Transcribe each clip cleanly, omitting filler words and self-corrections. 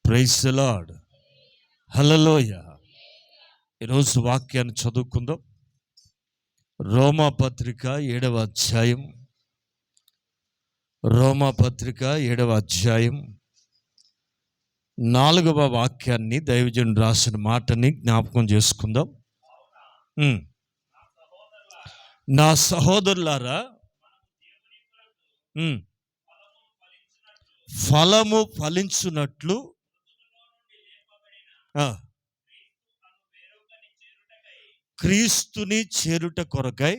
Praise the lord. హల్లెలూయా. ఈరోజు వాక్యాన్ని చదువుకుందాం. రోమాపత్రిక 7వ అధ్యాయం. రోమాపత్రిక 7వ అధ్యాయం 4వ వాక్యాన్ని దైవజనుడు రాసిన మాటని జ్ఞాపకం చేసుకుందాం. నా సహోదరులారా, ఫలము ఫలించున్నట్లు క్రీస్తుని చేరుట కొరకై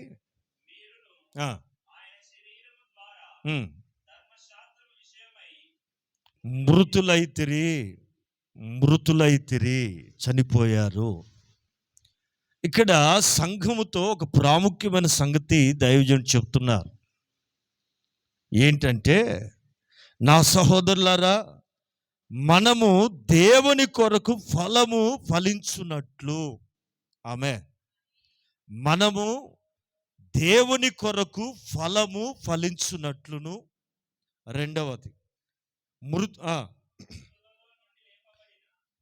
మృతులైతిరి చనిపోయారు. ఇక్కడ సంఘముతో ఒక ప్రాముఖ్యమైన సంగతి దైవజనుడు చెప్తున్నారు. ఏంటంటే, నా సహోదరులారా, మనము దేవుని కొరకు ఫలము ఫలించున్నట్లు, మనము దేవుని కొరకు ఫలము ఫలించున్నట్లును. రెండవది,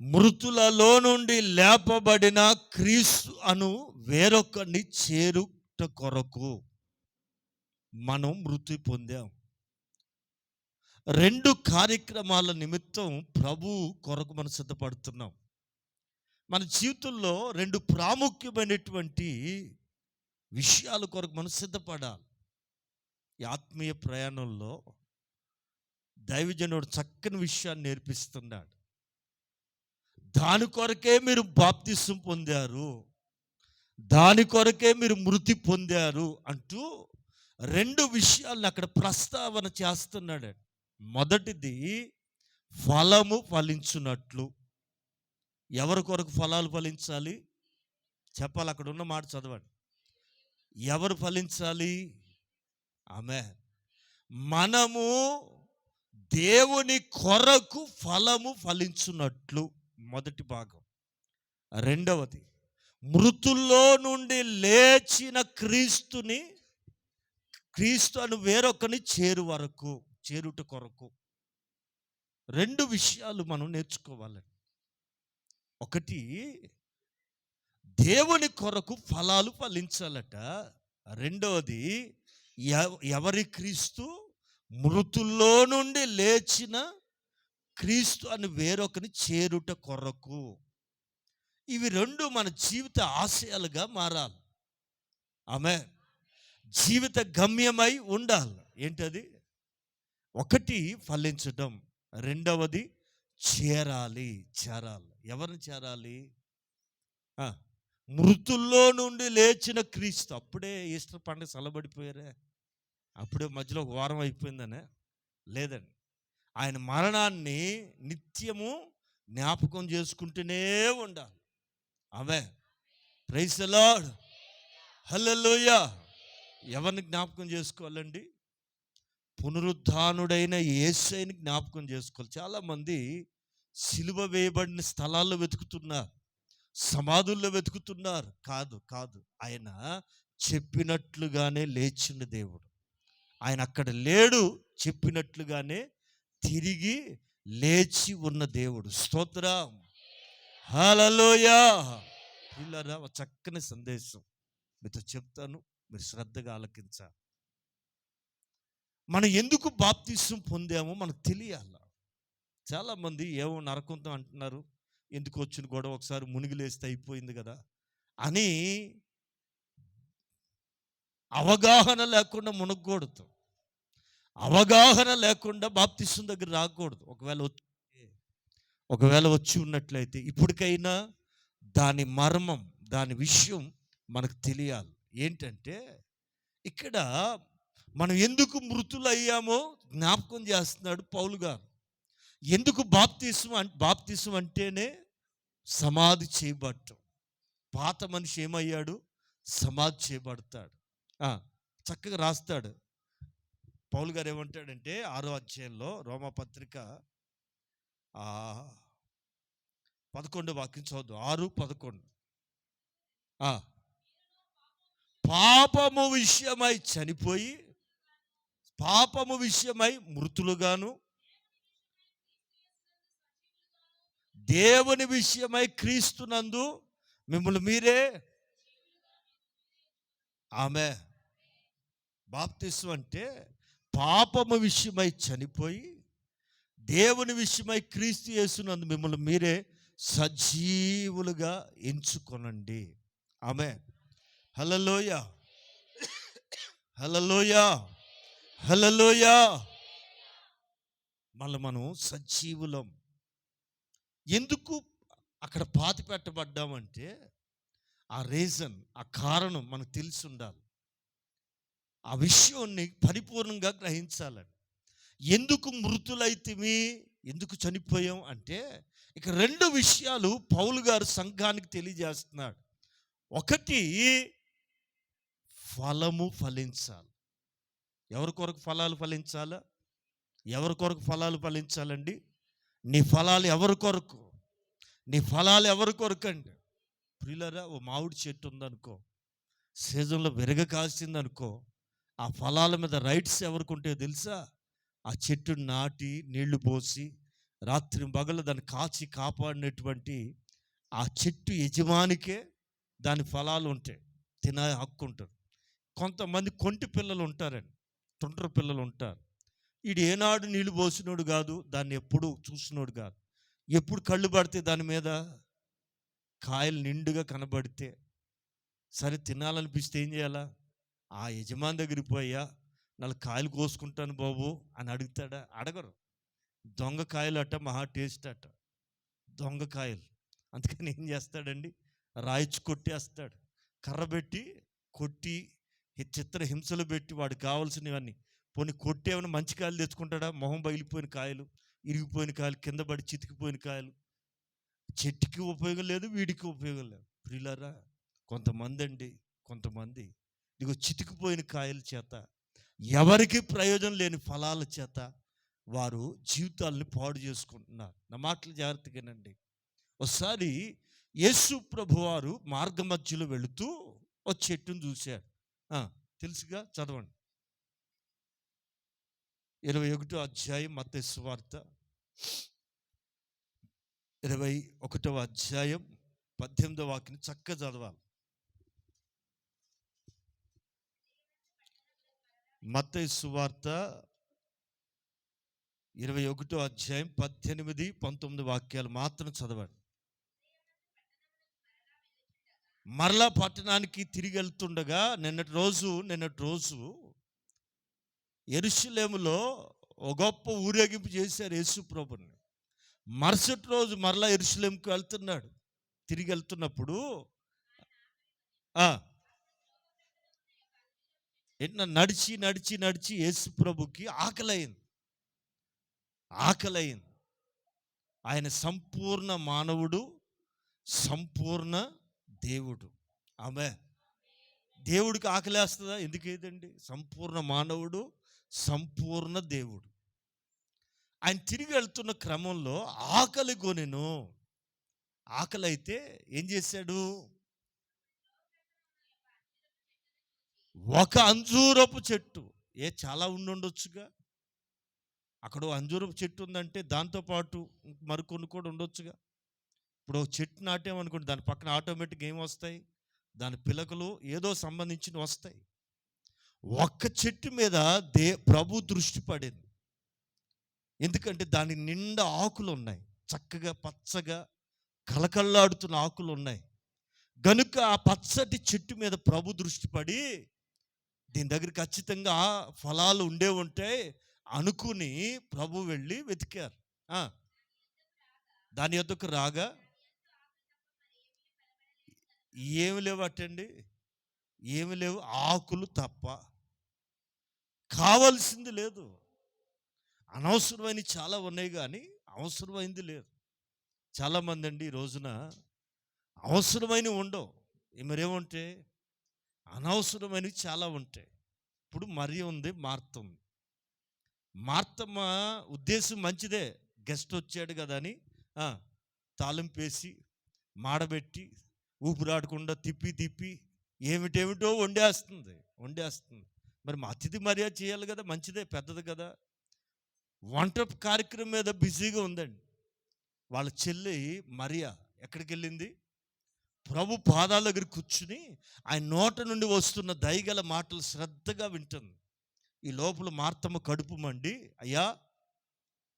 మృతులలో నుండి లేపబడిన క్రీస్తు అను వేరొకరిని చేరుట కొరకు మనం మృతి పొందాం. రెండు కార్యక్రమాల నిమిత్తం ప్రభు కొరకు మనం సిద్ధపడుతున్నాం. మన జీవితంలో రెండు ప్రాముఖ్యమైనటువంటి విషయాల కొరకు మనం సిద్ధపడాలి. ఈ ఆత్మీయ ప్రయాణంలో దైవజనుడు చక్కని విషయాన్ని నేర్పిస్తున్నాడు. దాని కొరకే మీరు బాప్తిసం పొందారు, దాని కొరకే మీరు మృతి పొందారు అంటూ రెండు విషయాలను అక్కడ ప్రస్తావన చేస్తున్నాడు. మొదటిది, ఫలము ఫలించున్నట్లు. ఎవరి కొరకు ఫలాలు ఫలించాలి చెప్పాలి. అక్కడ ఉన్న మాట చదవండి. ఎవరు ఫలించాలి? మనము దేవుని కొరకు ఫలము ఫలించున్నట్లు, మొదటి భాగం. రెండవది, మృతుల్లో నుండి లేచిన క్రీస్తు అను వేరొకని చేరుట కొరకు. రెండు విషయాలు మనం నేర్చుకోవాలండి. ఒకటి, దేవుని కొరకు ఫలాలు ఫలించాలట. రెండవది, ఎవరి క్రీస్తు? మృతుల్లో నుండి లేచిన క్రీస్తు అని వేరొకని చేరుట కొరకు. ఇవి రెండు మన జీవిత ఆశయాలుగా మారాలి. జీవిత గమ్యమై ఉండాలి. ఏంటది? ఒకటి ఫలించడం, రెండవది చేరాలి. ఎవరిని చేరాలి? మృతుల్లో నుండి లేచిన క్రీస్తు. అప్పుడే ఈస్టర్ పండుగ చల్లబడిపోయారే, అప్పుడే మధ్యలో ఒక వారం అయిపోయిందనే లేదండి. ఆయన మరణాన్ని నిత్యము జ్ఞాపకం చేసుకుంటూనే ఉండాలి. Praise the lord. హల్లెలూయా. ఎవరిని జ్ఞాపకం చేసుకోవాలండి? పునరుద్ధానుడైన యేసుని జ్ఞాపకం చేసుకోవాలి. చాలామంది సిలువ వేయబడిన స్థలాల్లో వెతుకుతున్నారు, సమాధుల్లో వెతుకుతున్నారు. కాదు, ఆయన చెప్పినట్లుగానే లేచిన దేవుడు. ఆయన అక్కడ లేడు, చెప్పినట్లుగానే తిరిగి లేచి ఉన్న దేవుడు. స్తోత్రం. హల్లెలూయా. పిల్లరా, ఒక చక్కని సందేశం మీతో చెప్తాను, మీరు శ్రద్ధగా ఆలకించాలి. మనం ఎందుకు బాప్తిసం పొందామో మనకు తెలియాలి. చాలామంది ఏమో నరకంతో అంటున్నారు, ఎందుకు వచ్చిన గొడవ, ఒకసారి మునిగిలేస్తే అయిపోయింది కదా అని అవగాహన లేకుండా మునగకూడదు. అవగాహన లేకుండా బాప్తిసం దగ్గర రాకూడదు. ఒకవేళ వచ్చి ఉన్నట్లయితే ఇప్పటికైనా దాని మర్మం, దాని విషయం మనకు తెలియాలి. ఏంటంటే, ఇక్కడ మనం ఎందుకు మృతులయ్యామో జ్ఞాపకం చేస్తున్నాడు పౌలు గారు. ఎందుకు బాప్తిసం అంటేనే సమాధి చేయబడటం. పాత మనిషి ఏమయ్యాడు? సమాధి చేయబడతాడు. చక్కగా రాస్తాడు పౌలు గారు. ఏమంటాడంటే 6వ అధ్యాయంలో రోమాపత్రిక 11వ వాక్యం చదువు. 6:11. పాపము విషయమై చనిపోయి, పాపము విషయమై మృతులుగాను, దేవుని విషయమై క్రీస్తునందు మిమ్మల్ని మీరే ఆమె బాప్తిస్మం అంటే పాపము విషయమై చనిపోయి దేవుని విషయమై క్రీస్తు యేసునందు మిమ్మల్ని మీరే సజీవులుగా ఎంచుకొనండి. ఆమె హల్లెలూయ హల్లెలూయ హల్లెలూయ. మళ్ళీ మనం సజీవులం. ఎందుకు అక్కడ పాతి పెట్టబడ్డామంటే ఆ రీజన్, ఆ కారణం మనకు తెలిసి ఉండాలి. ఆ విషయాన్ని పరిపూర్ణంగా గ్రహించాలని. ఎందుకు మృతులైతిమి, ఎందుకు చనిపోయాం అంటే ఇక రెండు విషయాలు పౌలు గారు సంఘానికి తెలియజేస్తున్నాడు. ఒకటి, ఫలము ఫలించాలి. ఎవరి కొరకు ఫలాలు ఫలించాలా? ఎవరి కొరకు ఫలాలు ఫలించాలండి? నీ ఫలాలు ఎవరి కొరకు? నీ ఫలాలు ఎవరి కొరకు అండి? ప్రియులారా, ఓ మామిడి చెట్టు ఉందనుకో, సీజన్లో విరగ కాసిందనుకో, ఆ ఫలాల మీద రైట్స్ ఎవరికి ఉంటాయో తెలుసా? ఆ చెట్టు నాటి నీళ్లు పోసి రాత్రి పగలు దాన్ని కాచి కాపాడినటువంటి ఆ చెట్టు యజమానికే దాని ఫలాలు ఉంటాయి, తినే హక్కు ఉంటుంది. కొంతమంది కొంటి పిల్లలు ఉంటారండి, తుండ్ర పిల్లలు ఉంటారు. వీడు ఏనాడు నీళ్లు పోసినోడు కాదు, దాన్ని ఎప్పుడు చూసినోడు కాదు. ఎప్పుడు కళ్ళు పడితే దాని మీద కాయలు నిండుగా కనబడితే సరే తినాలనిపిస్తే ఏం చేయాలా? ఆ యజమాని దగ్గరికి పోయా, 4 కాయలు కోసుకుంటాను బాబు అని అడుగుతాడా? అడగరు. దొంగ కాయలు అట్ట మహా టేస్ట్ అట్ట, దొంగ కాయలు. అందుకని ఏం చేస్తాడండి? రాయిచి కొట్టేస్తాడు, కర్ర పెట్టి కొట్టి చిత్ర హింసలు పెట్టి వాడికి కావాల్సినవన్నీ. పోనీ కొట్టి ఏమైనా మంచి కాయలు తెచ్చుకుంటాడా? మొహం పగిలిపోయిన కాయలు, ఇరిగిపోయిన కాయలు, కింద పడి చితికిపోయిన కాయలు. చెట్టుకి ఉపయోగం లేదు, వీడికి ఉపయోగం లేదు. ప్రియులారా, కొంతమంది ఇదిగో చితికిపోయిన కాయల చేత, ఎవరికి ప్రయోజనం లేని ఫలాల చేత వారు జీవితాలని పాడు చేసుకుంటున్నారు. నా మాటలు జాగ్రత్తగానండి. ఒకసారి యేసు ప్రభువారు మార్గ మధ్యలో వెళుతూ ఒక చెట్టును చూశారు. తెలుసుగా, చదవండి. 21వ అధ్యాయం మత్తయి సువార్త 21వ అధ్యాయం 18వ వాక్యం చక్కగా చదవాలి. మత్తయి సువార్త 21వ అధ్యాయం 18, 19 వాక్యాలు మాత్రం చదవండి. మరలా పట్టణానికి తిరిగి వెళ్తుండగా నిన్నటి రోజు యెరూషలేములో ఒక గొప్ప ఊరేగింపు చేశారు యేసు ప్రభుని. మరుసటి రోజు మరలా యెరూషలేముకి వెళ్తున్నాడు. తిరిగి వెళ్తున్నప్పుడు నడిచి నడిచి నడిచి యేసు ప్రభుకి ఆకలైంది. ఆయన సంపూర్ణ మానవుడు, సంపూర్ణ దేవుడు. ఆమె దేవుడికి ఆకలేస్తుందా? ఎందుకేదండి? సంపూర్ణ మానవుడు, సంపూర్ణ దేవుడు. ఆయన తిరిగి వెళ్తున్న క్రమంలో ఆకలి కొనెను. ఆకలి అయితే ఏం చేశాడు? ఒక అంజూరపు చెట్టు, చాలా ఉండొచ్చుగా. అక్కడ అంజూరపు చెట్టు ఉందంటే దాంతోపాటు మరికొన్ని కూడా ఉండొచ్చుగా. ఇప్పుడు చెట్టు నాటామనుకోండి, దాని పక్కన ఆటోమేటిక్గా ఏం వస్తాయి? దాని పిలకలు ఏదో సంబంధించినవి వస్తాయి. ఒక్క చెట్టు మీద ప్రభు దృష్టి పడింది. ఎందుకంటే దాని నిండా ఆకులు ఉన్నాయి, చక్కగా పచ్చగా కలకల్లాడుతున్న ఆకులు ఉన్నాయి. గనుక ఆ పచ్చటి చెట్టు మీద ప్రభు దృష్టి పడి, దీని దగ్గర ఖచ్చితంగా ఫలాలు ఉండే ఉంటాయి అనుకుని ప్రభు వెళ్ళి వెతికారు. దాని యొద్దకు రాగా ఏమి లేవు అటండి, ఏమి లేవు, ఆకులు తప్ప. కావలసింది లేదు. అనవసరమైన చాలా ఉన్నాయి కానీ అవసరమైంది లేదు. చాలామంది అండి ఈ రోజున అవసరమైనవి ఉండవు, మరేముంటే అనవసరమైనవి చాలా ఉంటాయి. ఇప్పుడు మరి ఉంది, మార్తుంది. మార్తమ్మ ఉద్దేశం మంచిదే, గెస్ట్ వచ్చాడు కదా అని తాలింపేసి మాడబెట్టి ఊపిరాడకుండా తిప్పి ఏమిటేమిటో వండేస్తుంది. మరి మా అతిథి మర్యాద చేయాలి కదా, మంచిదే, పెద్దది కదా. వంట కార్యక్రమం మీద బిజీగా ఉందండి. వాళ్ళ చెల్లి మరియా ఎక్కడికి వెళ్ళింది? ప్రభు పాదాల దగ్గర కూర్చుని ఆయన నోట నుండి వస్తున్న దయగల మాటలు శ్రద్ధగా వింటుంది. ఈ లోపల మార్తమ్మ కడుపు మండి, అయ్యా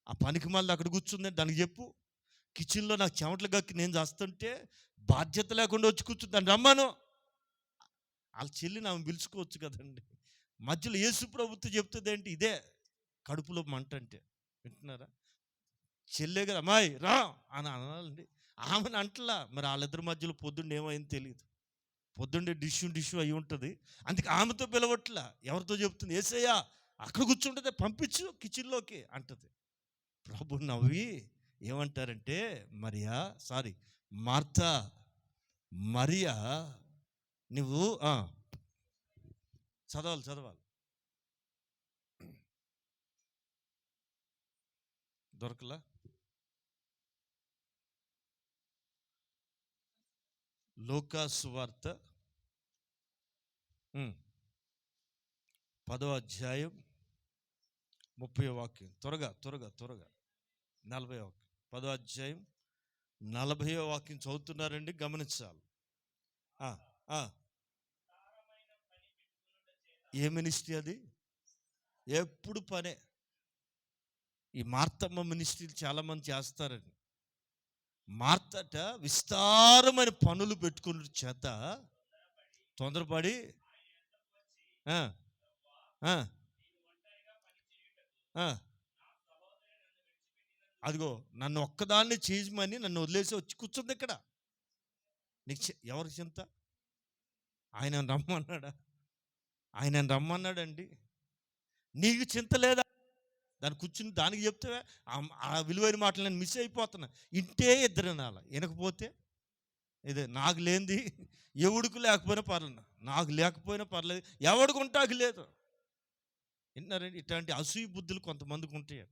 ఆ పనికి మళ్ళీ అక్కడ కూర్చుందని దానికి చెప్పు, కిచెన్లో నాకు చెమటలు గక్కి నేను చేస్తుంటే బాధ్యత లేకుండా వచ్చి కూర్చుంది, దాన్ని రమ్మను. వాళ్ళ చెల్లిని ఆమె పిలుచుకోవచ్చు కదండి. మధ్యలో యేసు ప్రభుత్వం చెప్తుంది ఏంటి? ఇదే కడుపులో మంట అంటే. వింటున్నారా? చెల్లే కదా, అమ్మాయి రా అని అనాలండి. ఆమెను అంటలా. మరి వాళ్ళిద్దరి మధ్యలో పొద్దున్న ఏమైంది తెలియదు. పొద్దున్నే డిష్యూ అయి ఉంటుంది. అందుకే ఆమెతో పిలవట్లా. ఎవరితో చెప్తుంది? యేసయ్యా అక్కడ కూర్చుంటుంది, పంపించు కిచెన్లోకి అంటది. ప్రభు నవ్వి ఏమంటారంటే, మార్తా, మరియా నువ్వు చదవాలి దొరకలా? లూకా సువార్త 10వ అధ్యాయం 30వ వాక్యం. త్వరగా 40వ వాక్యం. 10వ అధ్యాయం 40వ వాక్యం చదువుతున్నారండి, గమనించాలి. ఏ మినిస్ట్రీ అది? ఎప్పుడు పనే. ఈ మార్తమ్మ మినిస్ట్రీలు చాలామంది చేస్తారండి. మార్తట విస్తారమైన పనులు పెట్టుకున్న చేత తొందరపడి అదిగో నన్ను ఒక్కదాన్ని చేయమని నన్ను వదిలేసి వచ్చి కూర్చుంది ఇక్కడ. నీకు ఎవరి చింత? ఆయన రమ్మన్నాడా? ఆయన రమ్మన్నాడండి. నీకు చింత లేదా? దాన్ని కూర్చుని దానికి చెప్తే ఆ విలువైన మాటలు నేను మిస్ అయిపోతున్నా. ఇంటే ఇద్దరు నాలా వినకపోతే ఇదే నాకు లేనిది ఎవడికి లేకపోయినా పర్లేదు, నాకు లేకపోయినా పర్లేదు, ఎవడికి ఉంటాకి లేదు. విన్నారండి? ఇట్లాంటి అసూయ బుద్ధులు కొంతమందికి ఉంటాయి.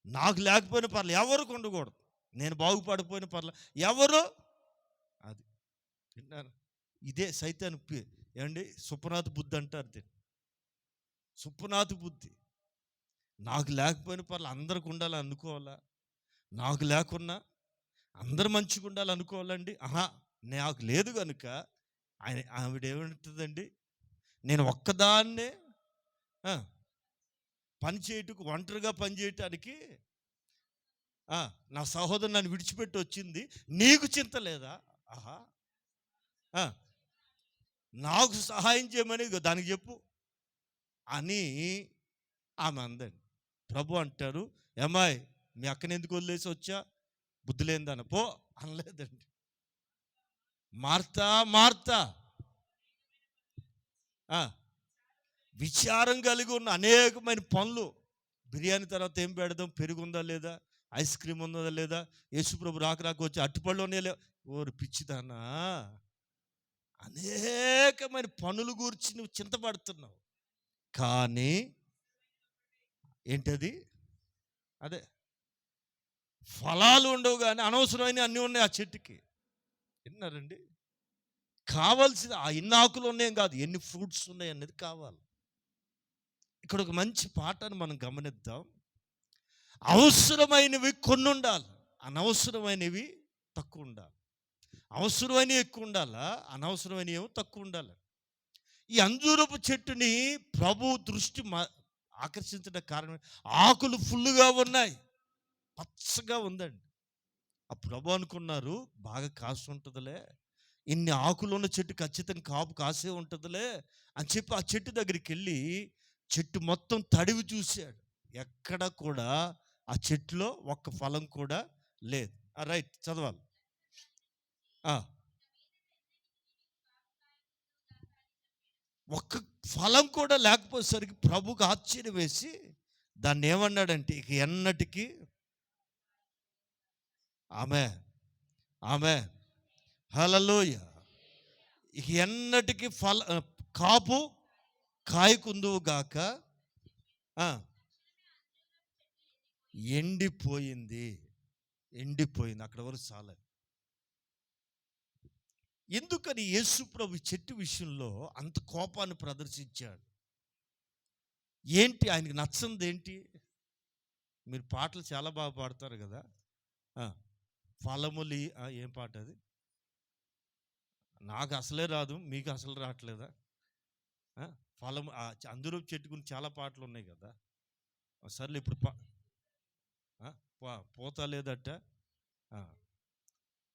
నాకు లేకపోయినా పర్లేదు, ఎవరికి ఉండకూడదు. నేను బాగుపడిపోయిన పర్లేదు, ఎవరు అది. విన్నారు? ఇదే సైతాను ఏమండి, సుప్రనాథ బుద్ధి అంటారు దీన్ని. సుప్రనాథ బుద్ధి. నాకు లేకపోయినా పర్లేదు, అందరికి ఉండాలని అనుకోవాలా? నాకు లేకున్నా అందరు మంచిగా ఉండాలి అనుకోవాలండి? నాకు లేదు కనుక ఆవిడేమంటుందండి, నేను ఒక్కదాన్నే పని చేయటకు, ఒంటరిగా పని చేయటానికి నా సహోదరు నన్ను విడిచిపెట్టి వచ్చింది, నీకు చింత లేదా? నాకు సహాయం చేయమని దానికి చెప్పు అని ఆమె అందండి. ప్రభు అంటారు, ఏమాయ్ మీ అక్కని ఎందుకు వదిలేసి వచ్చా? బుద్ధి లేనిదాన పో అనలేదండి. మార్తా విచారం కలిగి ఉన్న అనేకమైన పనులు. బిర్యానీ తర్వాత ఏం పెడదాం? పెరుగుందా లేదా? ఐస్ క్రీమ్ ఉందా లేదా? యేసుప్రభు రాక వచ్చి అట్టుపళ్ళు ఉన్నాయా లేవు? ఓరు పిచ్చిదానా, అనేకమైన పనులు గురించి నువ్వు చింతపడుతున్నావు. కానీ ఏంటది? అదే ఫలాలు ఉండవు, కానీ అనవసరమైన అన్నీ ఉన్నాయి ఆ చెట్టుకి. విన్నారండి? కావాల్సిన ఆ ఎన్ని ఆకులు ఉన్నాయేం కాదు, ఎన్ని ఫ్రూట్స్ ఉన్నాయి అనేది కావాలి. ఇక్కడ ఒక మంచి పాఠాన్ని మనం గమనిద్దాం. అవసరమైనవి కొన్ని ఉండాలి, అనవసరమైనవి తక్కువ ఉండాలి. అవసరమైనవి ఎక్కువ ఉండాలా, అనవసరమైనవి ఏమో తక్కువ ఉండాలి. ఈ అంజూరపు చెట్టుని ప్రభు దృష్టి ఆకర్షించడానికి కారణం, ఆకులు ఫుల్గా ఉన్నాయి, పచ్చగా ఉందండి. ఆ ప్రభు అనుకున్నారు, బాగా కాసు ఉంటుందిలే, ఇన్ని ఆకులు ఉన్న చెట్టు ఖచ్చితంగా కాపు కాసే ఉంటుందిలే అని చెప్పి ఆ చెట్టు దగ్గరికి వెళ్ళి చెట్టు మొత్తం తడివి చూశాడు. ఎక్కడ కూడా ఆ చెట్టులో ఒక్క ఫలం కూడా లేదు. రైట్, చదవాలి. ఒక్క ఫలం కూడా లేకపోయేసరికి ప్రభుకు ఆశ్చర్యం వేసి దాన్ని ఏమన్నాడంటే, ఇక ఎన్నటికి ఆమె హల్లెలూయా, ఇక ఎన్నటికి కాపు కాయకుందువు గాక, ఎండిపోయింది. అక్కడ వరకు చాలే. ఎందుకని యేసు ప్రభు చెట్టు విషయంలో అంత కోపాన్ని ప్రదర్శించాడు? ఏంటి ఆయనకి నచ్చంది ఏంటి? మీరు పాటలు చాలా బాగా పాడతారు కదా. ఫలములి ఏం పాట అది? నాకు అసలే రాదు, మీకు అసలు రావట్లేదా? ఫలము అందరూ చెట్టు గురించి చాలా పాటలు ఉన్నాయి కదా. సర్లే ఇప్పుడు పోత లేదట,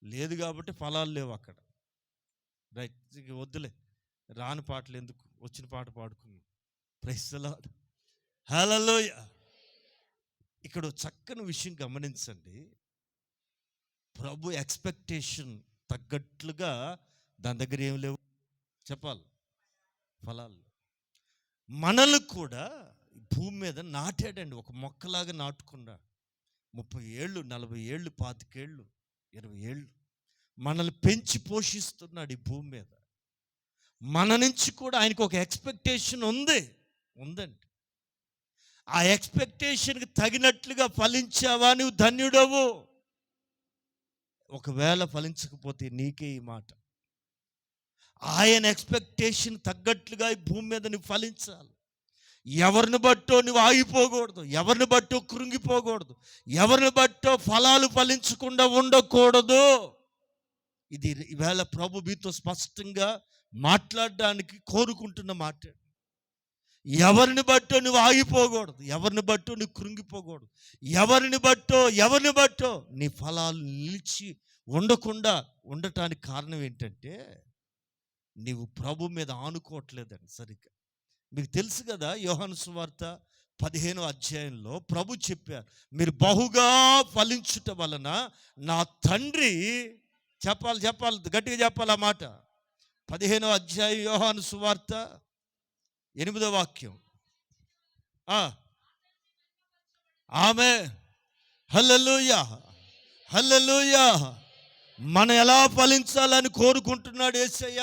లేదు కాబట్టి ఫలాలు లేవు అక్కడ. రైట్, వద్దులే, రాని పాటలు ఎందుకు, వచ్చిన పాట పాడుకున్నాం. ప్రైజ్ ది లార్డ్, హల్లెలూయా. ఇక్కడ చక్కని విషయం గమనించండి. ప్రభు ఎక్స్పెక్టేషన్ తగ్గట్లుగా దాని దగ్గర ఏం లేవు చెప్పాలి, ఫలాలు. మనల్ని కూడా భూమి మీద నాటాడండి, ఒక మొక్కలాగా నాటుకున్నాడు. 30 ఏళ్ళు, 40 ఏళ్ళు, 25 ఏళ్ళు, 20 ఏళ్ళు మనల్ని పెంచి పోషిస్తున్నాడు ఈ భూమి మీద. మన నుంచి కూడా ఆయనకు ఒక ఎక్స్పెక్టేషన్ ఉందండి. ఆ ఎక్స్పెక్టేషన్కి తగినట్లుగా ఫలించావా నువ్వు ధన్యుడవు. ఒకవేళ ఫలించకపోతే నీకే ఈ మాట. ఆయన ఎక్స్పెక్టేషన్ తగ్గట్లుగా ఈ భూమి మీద నువ్వు ఫలించాలి. ఎవరిని బట్టో నువ్వు ఆగిపోకూడదు, ఎవరిని బట్టో కృంగిపోకూడదు, ఎవరిని బట్టో ఫలాలు ఫలించకుండా ఉండకూడదు. ఇది ఈవేళ ప్రభు మీతో స్పష్టంగా మాట్లాడడానికి కోరుకుంటున్న మాట. ఎవరిని బట్టో నువ్వు ఆగిపోకూడదు, ఎవరిని బట్టో నువ్వు కృంగిపోకూడదు, ఎవరిని బట్టో నీ ఫలాలు నిలిచి ఉండకుండా ఉండటానికి కారణం ఏంటంటే నీవు ప్రభు మీద ఆనుకోవట్లేదండి సరిగ్గా. మీకు తెలుసు కదా, యోహాను సువార్త 15వ అధ్యాయంలో ప్రభు చెప్పారు, మీరు బహుగా ఫలించుట వలన నా తండ్రి, చెప్పాలి గట్టిగా చెప్పాలి ఆ మాట. 15వ అధ్యాయం యోహాను సువార్త 8వ వాక్యం. ఆమేన్, హల్లెలూయా, హల్లెలూయా. మనం ఎలా ఫలించాలని కోరుకుంటున్నాడు యేసయ్య?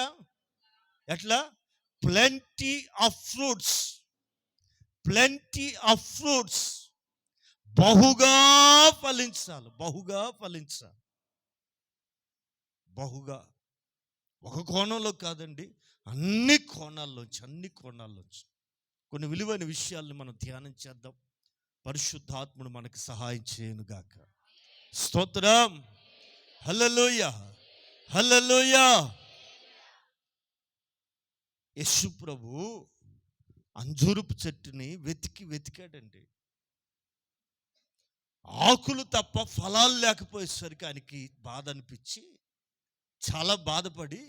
ఎట్లా? ప్లెంటీ ఆఫ్ ఫ్రూట్స్, బహుగా ఫలించాలి, బహుగా. ఒక కోణంలో కాదండి, అన్ని కోణాల్లోంచి కొన్ని విలువైన విషయాల్ని మనం ధ్యానం చేద్దాం. పరిశుద్ధాత్ముడు మనకి సహాయం చేయనుగాక. స్తోత్రం, హల్లెలూయా, హల్లెలూయా. యేసు ప్రభు అంజూరపు చెట్టుని వెతికాడండి. ఆకులు తప్ప ఫలాలు లేకపోయేసరికి ఆయనకి బాధ అనిపించి చాలా బాధపడి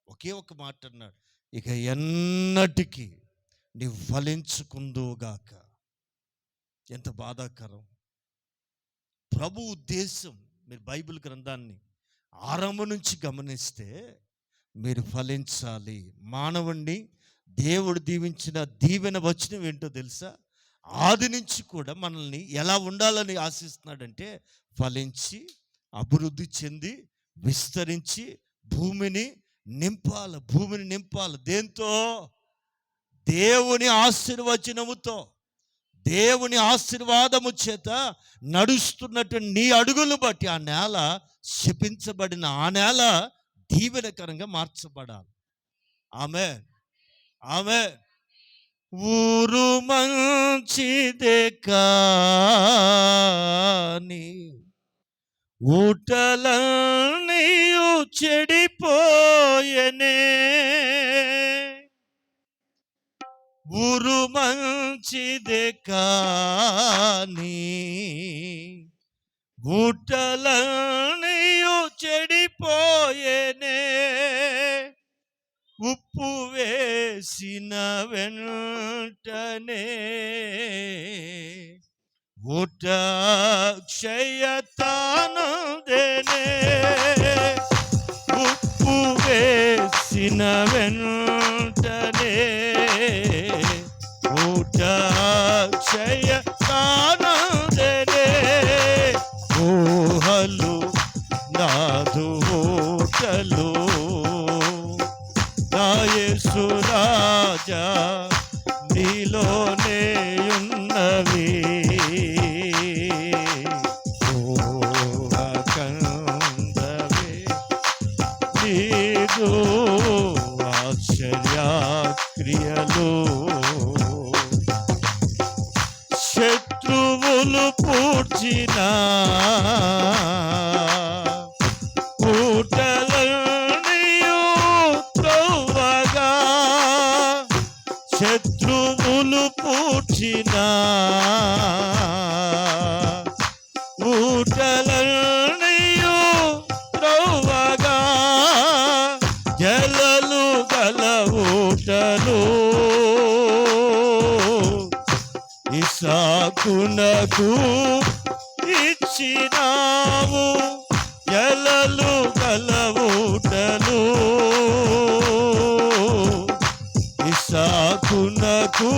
ఒకే ఒక మాట అన్నాడు, ఇక ఎన్నటికీ నీవు ఫలించుకుందువుగాక. ఎంత బాధాకరం. ప్రభు ఉద్దేశం, మీరు బైబిల్ గ్రంథాన్ని ఆరంభం నుంచి గమనిస్తే మీరు ఫలించాలి. మానవుణ్ణి దేవుడు దీవించిన దీవెన వచనం ఏంటో తెలుసా? ఆది నుంచి కూడా మనల్ని ఎలా ఉండాలని ఆశిస్తున్నాడంటే ఫలించి, అభివృద్ధి చెంది, విస్తరించి భూమిని నింపాలి. దేంతో? దేవుని ఆశీర్వచనముతో, దేవుని ఆశీర్వాదము చేత నడుస్తున్నట్టు నీ అడుగులు బట్టి ఆ నేల శపించబడిన ఆ నేల దీవెనకరంగా మార్చబడాలి. ఆమేన్, ఆమేన్. ఊరు మంచిదే కానీ ఊటలన్నీయు చెడిపోయెనే. ఊరు మంచిదే కానీ ఊటలన్నీయు చెడిపోయెనే. ఉప్పు వేసిన వెంటనే ఊట క్షయతానందేనే. ఉప్పు వేసిన వెంటనే ఊట క్షయతానందేనే. ఊహలు నాదు ఊటలు నా యేసు రాజా నీలోనే ఉన్నవి. ఊహకందవే నీదు ఆశ్చర్యక్రియలు. శత్రువులు పూడ్చిన ఇస్సాకునకు ఇచ్చినావు ఎలలు గలవుటలు. ఇస్సాకునకు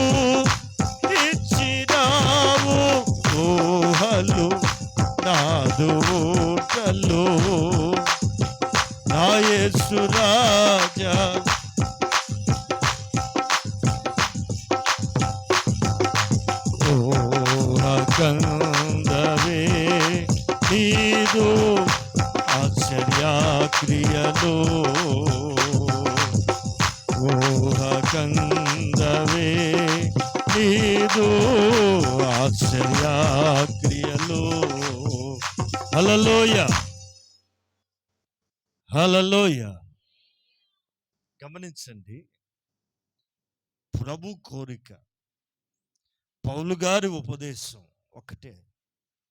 ఇచ్చినావు ఊహలు నాదూటలు. నా యేసు రాజా కందవే నీదు ఆశ్చర్యక్రియలు. కందవే నీదు ఆశ్చర్యక్రియలు. హల్లెలూయా హల్లెలూయా. గమనించండి, ప్రభు కోరిక, పౌలు గారి ఉపదేశం ఒకటే,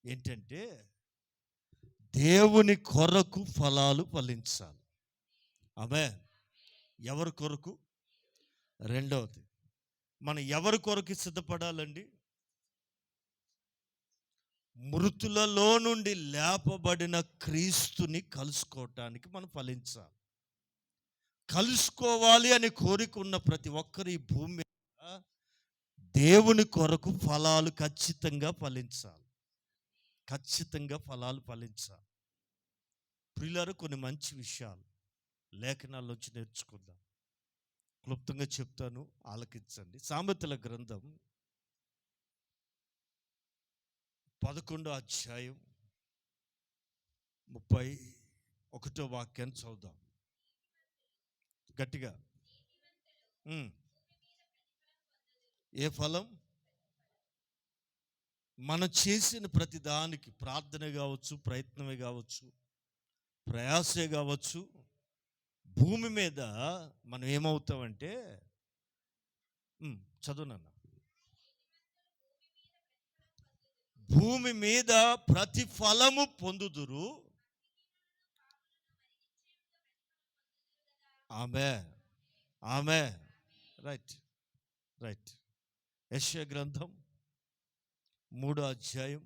ఏంటంటే దేవుని కొరకు ఫలాలు ఫలించాలి. ఆమేన్. ఎవరి కొరకు? రెండవది, మనం ఎవరి కొరకు సిద్ధపడాలండి? మృతులలో నుండి లేపబడిన క్రీస్తుని కలుసుకోవటానికి మనం ఫలించాలి. కలుసుకోవాలి అని కోరిక ఉన్న ప్రతి ఒక్కరు ఈ భూమి మీద దేవుని కొరకు ఫలాలు ఖచ్చితంగా ఫలించాలి. ఖచ్చితంగా ఫలాలు ఫలించాలి. ప్రియులారా, కొన్ని మంచి విషయాలు లేఖనాల్లో వచ్చి నేర్చుకుందాం. క్లుప్తంగా చెప్తాను, ఆలకించండి. సామెతల గ్రంథం 11వ అధ్యాయం 31వ వాక్యాన్ని చదువుదాం గట్టిగా. ఏ ఫలం? మనం చేసిన ప్రతి దానికి, ప్రార్థన కావచ్చు, ప్రయత్నమే కావచ్చు, ప్రయాసే కావచ్చు, భూమి మీద మనం ఏమవుతామంటే, చదువునన్న, భూమి మీద ప్రతిఫలము పొందుదురు. ఆమేన్ ఆమేన్. Right right. యెషయా గ్రంథం 3వ అధ్యాయం,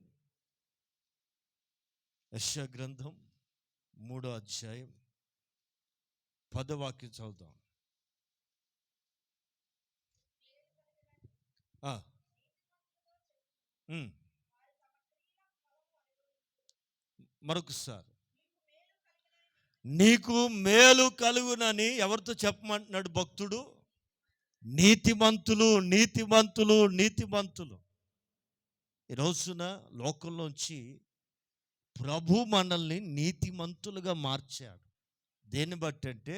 యెషయా గ్రంథం 3వ అధ్యాయం 10వ వాక్యం చదువుదాం. మరొకసారి, నీకు మేలు కలుగునని ఎవరితో చెప్పమంటున్నాడు భక్తుడు? నీతిమంతులు నీతిమంతులు నీతిమంతులు. ఈ రోజున లోకంలోంచి ప్రభు మనల్ని నీతిమంతులుగా మార్చాడు. దేన్ని బట్టి అంటే,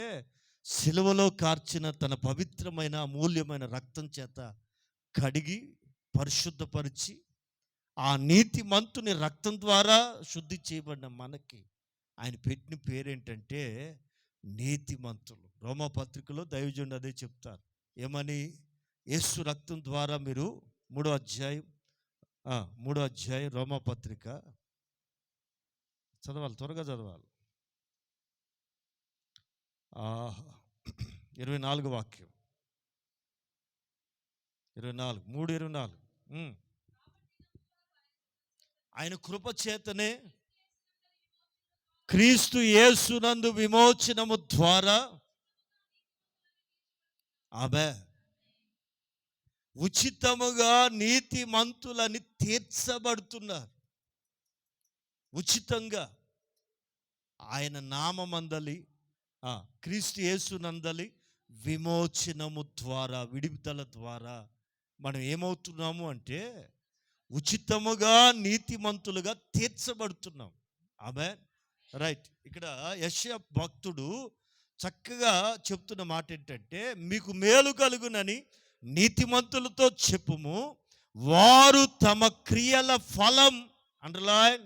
సిలువలో కార్చిన తన పవిత్రమైన అమూల్యమైన రక్తం చేత కడిగి పరిశుద్ధపరిచి, ఆ నీతిమంతుని రక్తం ద్వారా శుద్ధి చేయబడిన మనకి ఆయన పెట్టిన పేరేంటంటే నీతిమంతులు. రోమాపత్రికలో దైవజనుడు అదే చెప్తారు. ఏమని? యేసు రక్తం ద్వారా మీరు 3వ అధ్యాయం రోమాపత్రిక చదవాలి, త్వరగా చదవాలి. 24వ వాక్యం, 3:24. ఆయన కృప చేతనే క్రీస్తు యేసునందు విమోచనము ద్వారా ఉచితముగా నీతిమంతులని తీర్చబడుతున్నారు. ఉచితంగా ఆయన నామమందలి, క్రీస్తు యేసునందలి విమోచనము ద్వారా, విడుదల ద్వారా మనం ఏమవుతున్నాము అంటే ఉచితముగా నీతిమంతులుగా తీర్చబడుతున్నాం. ఆమేన్. రైట్. ఇక్కడ యెషయా భక్తుడు చక్కగా చెప్తున్న మాట ఏంటంటే, మీకు మేలు కలుగునని నీతిమంతులతో చెప్పుము, వారు తమ క్రియల ఫలం, అండర్లైన్,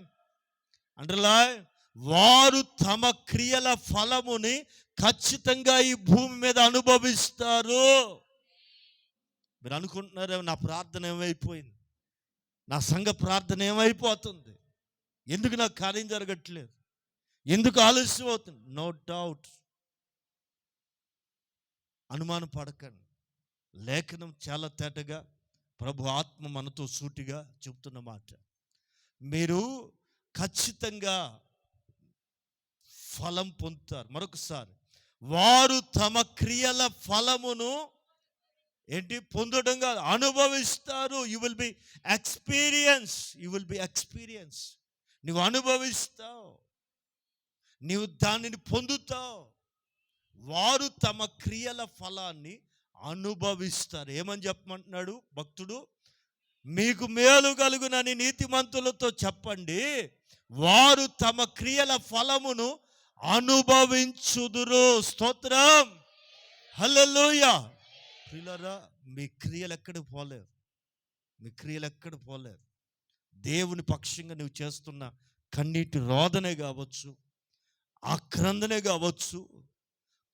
వారు తమ క్రియల ఫలముని ఖచ్చితంగా ఈ భూమి మీద అనుభవిస్తారు. మీరు అనుకుంటున్నారే, నా ప్రార్థన ఏమైపోయింది, నా సంఘ ప్రార్థన ఏమైపోతుంది, ఎందుకు నాకు కార్యం జరగట్లేదు, ఎందుకు ఆలస్యం అవుతుంది? నో డౌట్, అనుమానం పడకండి. లేఖనం చాలా తేటగా ప్రభు ఆత్మ మనతో సూటిగా చెప్తున్న మాట, మీరు ఖచ్చితంగా ఫలం పొందుతారు. మరొకసారి, వారు తమ క్రియల ఫలమును ఏంటి పొందడం కాదు, అనుభవిస్తారు. You will be experience. నువ్వు అనుభవిస్తావు, నీవు దానిని పొందుతావు. వారు తమ క్రియల ఫలాన్ని అనుభవిస్తారు. ఏమని చెప్పమంటున్నాడు భక్తుడు? మీకు మేలు కలుగునని నీతిమంతులతో చెప్పండి, వారు తమ క్రియల ఫలమును అనుభవించుదురు. స్తోత్రం, హల్లెలూయా. ప్రియులారా, మీ క్రియలు ఎక్కడికి పోలేరు. దేవుని పక్షంగా నువ్వు చేస్తున్న కన్నీటి రోదనే కావచ్చు, ఆక్రందనే కావచ్చు,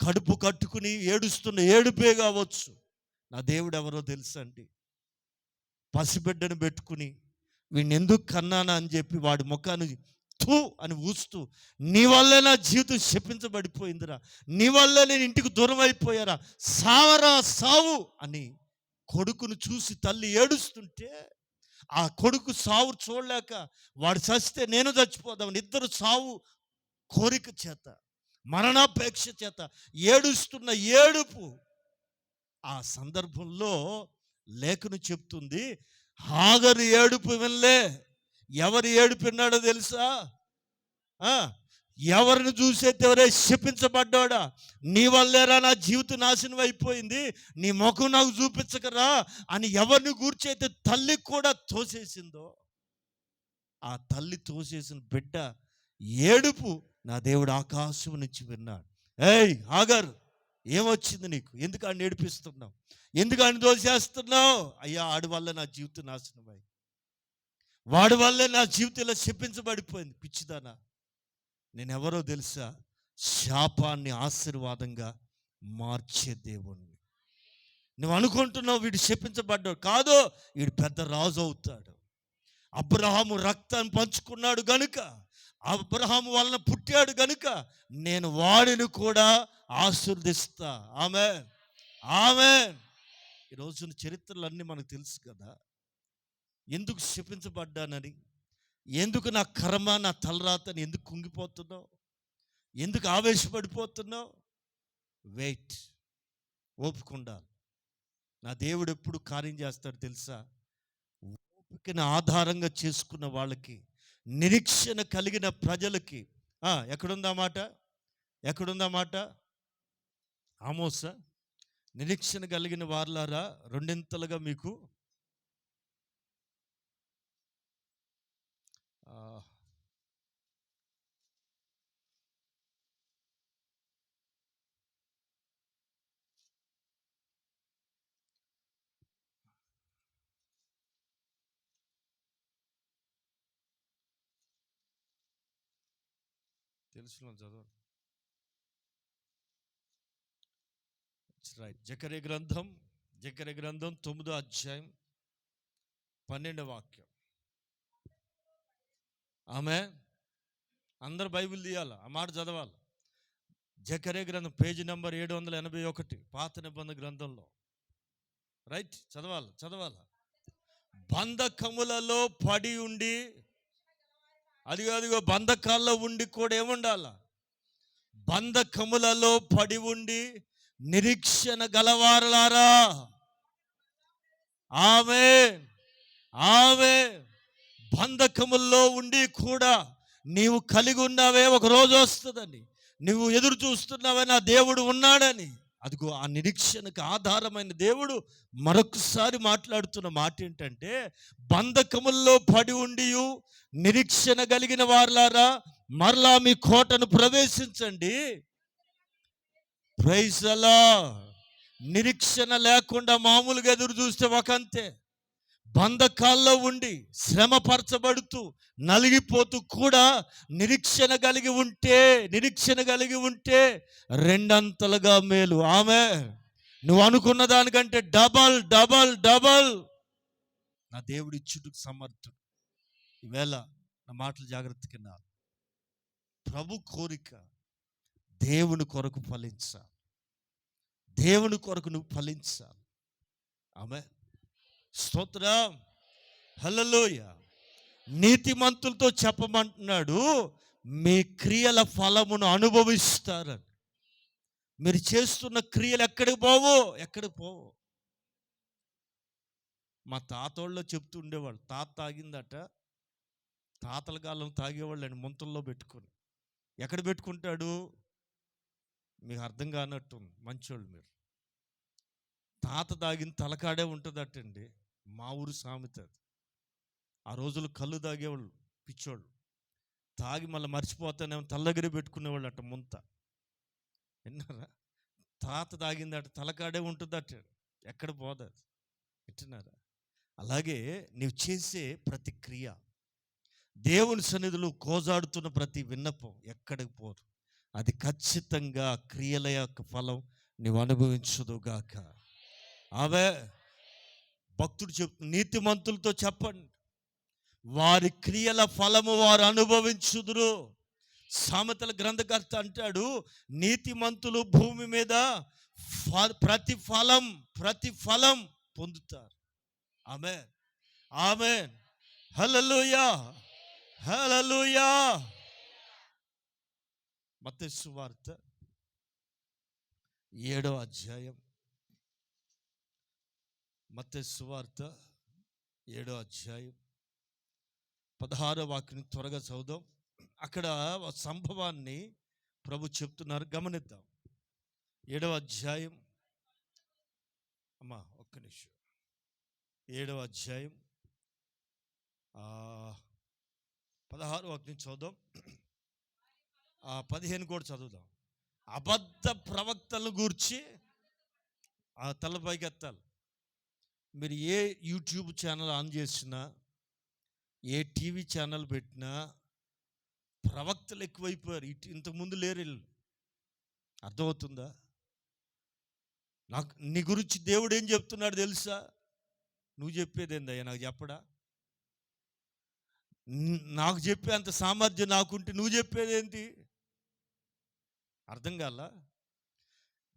కడుపు కట్టుకుని ఏడుస్తున్న ఏడుపే కావచ్చు. నా దేవుడు ఎవరో తెలుసా అండి? పసిబిడ్డను పెట్టుకుని వీడిని ఎందుకు కన్నానా అని చెప్పి వాడి ముఖాన్ని థూ అని ఊస్తూ, నీ వల్లే నా జీవితం శపించబడిపోయిందిరా, నీ వల్లే నేను ఇంటికి దూరం అయిపోయారా, సావరా సావు అని కొడుకును చూసి తల్లి ఏడుస్తుంటే, ఆ కొడుకు సావు చూడలేక వాడు చస్తే నేను చచ్చిపోదామని ఇద్దరు సావు కోరిక చేత, మరణాపేక్ష చేత ఏడుస్తున్న ఏడుపు. ఆ సందర్భంలో లేఖను చెప్తుంది, హాగరు ఏడుపు వినలే. ఎవరు ఏడుపు విన్నాడో తెలుసా? ఎవరిని చూసైతే ఎవరే శపించబడ్డాడా, నీ వల్లేరా నా జీవితం నాశనం అయిపోయింది, నీ ముఖం నాకు చూపించకరా అని ఎవరిని గూర్చైతే తల్లి కూడా తోసేసిందో, ఆ తల్లి తోసేసిన బిడ్డ ఏడుపు నా దేవుడు ఆకాశం నుంచి విన్నాడు. ఏయ్ హాగర్, ఏమొచ్చింది నీకు? ఎందుకు ఆయన ఏడిపిస్తున్నావు? ఎందుకు ఆయన దోసేస్తున్నావు? అయ్యా, ఆడి వల్ల నా జీవితం నాశనమై, వాడి వల్లే నా జీవితంలో శపించబడిపోయింది. పిచ్చిదానా, నేనెవరో తెలుసా? శాపాన్ని ఆశీర్వాదంగా మార్చే దేవుణ్ణి. నువ్వు అనుకుంటున్నావు వీడు శపించబడ్డాడు, కాదు, వీడు పెద్ద రాజు అవుతాడు. అబ్రహాము రక్తాన్ని పంచుకున్నాడు గనుక, అబ్రహాము వలన పుట్టాడు గనుక నేను వాడిని కూడా ఆశీర్వదిస్తా. ఆమేన్, ఆమేన్. ఈరోజున చరిత్రలన్నీ మనకు తెలుసు కదా. ఎందుకు శపించబడ్డానని, ఎందుకు నా కర్మ నా తలరాతని ఎందుకు కుంగిపోతున్నావు, ఎందుకు ఆవేశపడిపోతున్నావు? వెయిట్, ఓపుకుండాలి. నా దేవుడు ఎప్పుడు కార్యం చేస్తాడు తెలుసా? ఓపికను ఆధారంగా చేసుకున్న వాళ్ళకి, నిరీక్షణ కలిగిన ప్రజలకి. ఎక్కడుందా మాట? ఆమోస, నిరీక్షణ కలిగిన వార్లారా, రెండింతలుగా మీకు తెలుసు చదువు. రైట్. జకర్యా గ్రంథం 9వ అధ్యాయం 12వ వాక్యం. ఆమె అందరు బైబిల్ తీయాలి, ఆ మాట చదవాలి. జకర్యా గ్రంథం పేజీ నెంబర్ 781, పాత నిబంధన గ్రంథంలో. రైట్, చదవాలి. బంధకములలో పడి ఉండి, అదిగో బంధకాల్లో ఉండి కూడా ఏముండాల? బంధకములలో పడి ఉండి నిరీక్షణ గలవారలారా. ఆమేన్, ఆమేన్. బంధకముల్లో ఉండి కూడా నీవు కలిగి ఉన్నావే, ఒక రోజు వస్తుందని నువ్వు ఎదురు చూస్తున్నావే, నా దేవుడు ఉన్నాడని. అదిగో ఆ నిరీక్షణకు ఆధారమైన దేవుడు మరొకసారి మాట్లాడుతున్న మాట ఏంటంటే, బంధకముల్లో పడి ఉండి నిరీక్షణ కలిగిన వారలారా, మరలా మీ కోటను ప్రవేశించండి. Praise the lord. నిరీక్షణ లేకుండా మామూలుగా ఎదురు చూస్తే ఒకంతే. బంధకాల్లో ఉండి శ్రమపరచబడుతూ నలిగిపోతూ కూడా నిరీక్షణ కలిగి ఉంటే రెండంతలుగా మేలు. ఆమేన్. నువ్వు అనుకున్న దానికంటే డబల్ డబల్ డబల్ నా దేవుడు ఇచ్చుటకు సమర్థుడు. ఈవేళ నా మాటలు జాగ్రత్తగా వినాలి. ప్రభు కోరిక దేవుని కొరకు ఫలించాలి, దేవుని కొరకు నువ్వు ఫలించాలి. ఆమేన్. స్తోత్రం. హల్లెలూయ. నీతిమంతులతో చెప్పమంటున్నాడు, మీ క్రియల ఫలమును అనుభవిస్తారని. మీరు చేస్తున్న క్రియలు ఎక్కడికి పోవు. మా తాతోళ్ళు చెప్తుండేవాళ్ళు, తాత తాగిందట, తాతల కాలం తాగేవాళ్ళని ముంతల్లో పెట్టుకొని. ఎక్కడ పెట్టుకుంటాడు? మీకు అర్థం కానట్టుంది, మంచోళ్ళు మీరు. తాత తాగిన తలకాడే ఉంటుందటండి. మా ఊరు సామెత అది. ఆ రోజులు కళ్ళు తాగేవాళ్ళు పిచ్చోళ్ళు, తాగి మళ్ళీ మర్చిపోతానేమో తల దగ్గర పెట్టుకునేవాళ్ళు అట ముంత. విన్నారా? తాత తాగిందట తలకాడే ఉంటుందట, ఎక్కడ పోదది. వింటున్నారా? అలాగే నీవు చేసే ప్రతి క్రియ, దేవుని సన్నిధిలో కోజాడుతున్న ప్రతి విన్నపం ఎక్కడికి పోదు. అది ఖచ్చితంగా క్రియల యొక్క ఫలం నీవు అనుభవించదుగాక. ఆమె భక్తుడు చెప్తు, నీతిమంతులతో చెప్పండి, వారి క్రియల ఫలము వారు అనుభవించుదురు. సామెతల గ్రంథకర్త అంటాడు, నీతిమంతులు భూమి మీద ప్రతి ఫలం పొందుతారు. ఆమేన్, ఆమేన్, హల్లెలూయా, హల్లెలూయా. మత్తయి సువార్త 7వ అధ్యాయం, మత్తయి సువార్త 7వ అధ్యాయం 16వ వాక్యం త్వరగా చదువుదాం. అక్కడ ఒక సంభవాన్ని ప్రభు చెప్తున్నారు, గమనిద్దాం. 7వ అధ్యాయం, అమ్మా ఒక్క నిమిషం, 7వ అధ్యాయం 16వ వాక్యం చదువుదాం, 15 కూడా చదువుదాం. అబద్ధ ప్రవక్తలను గూర్చి తలపైకి ఎత్తాలి. మీరు ఏ యూట్యూబ్ ఛానల్ ఆన్ చేసినా, ఏ టీవీ ఛానల్ పెట్టినా ప్రవక్తలు ఎక్కువైపోయారు. ఇంతకుముందు లేరు వీళ్ళు. అర్థమవుతుందా? నీ గురించి దేవుడు ఏం చెప్తున్నాడు తెలుసా? నువ్వు చెప్పేది ఏందయ్యా నాకు చెప్పడా? నాకు చెప్పే అంత సామర్థ్యం నాకుంటే నువ్వు చెప్పేది ఏంటి? అర్థం కాల.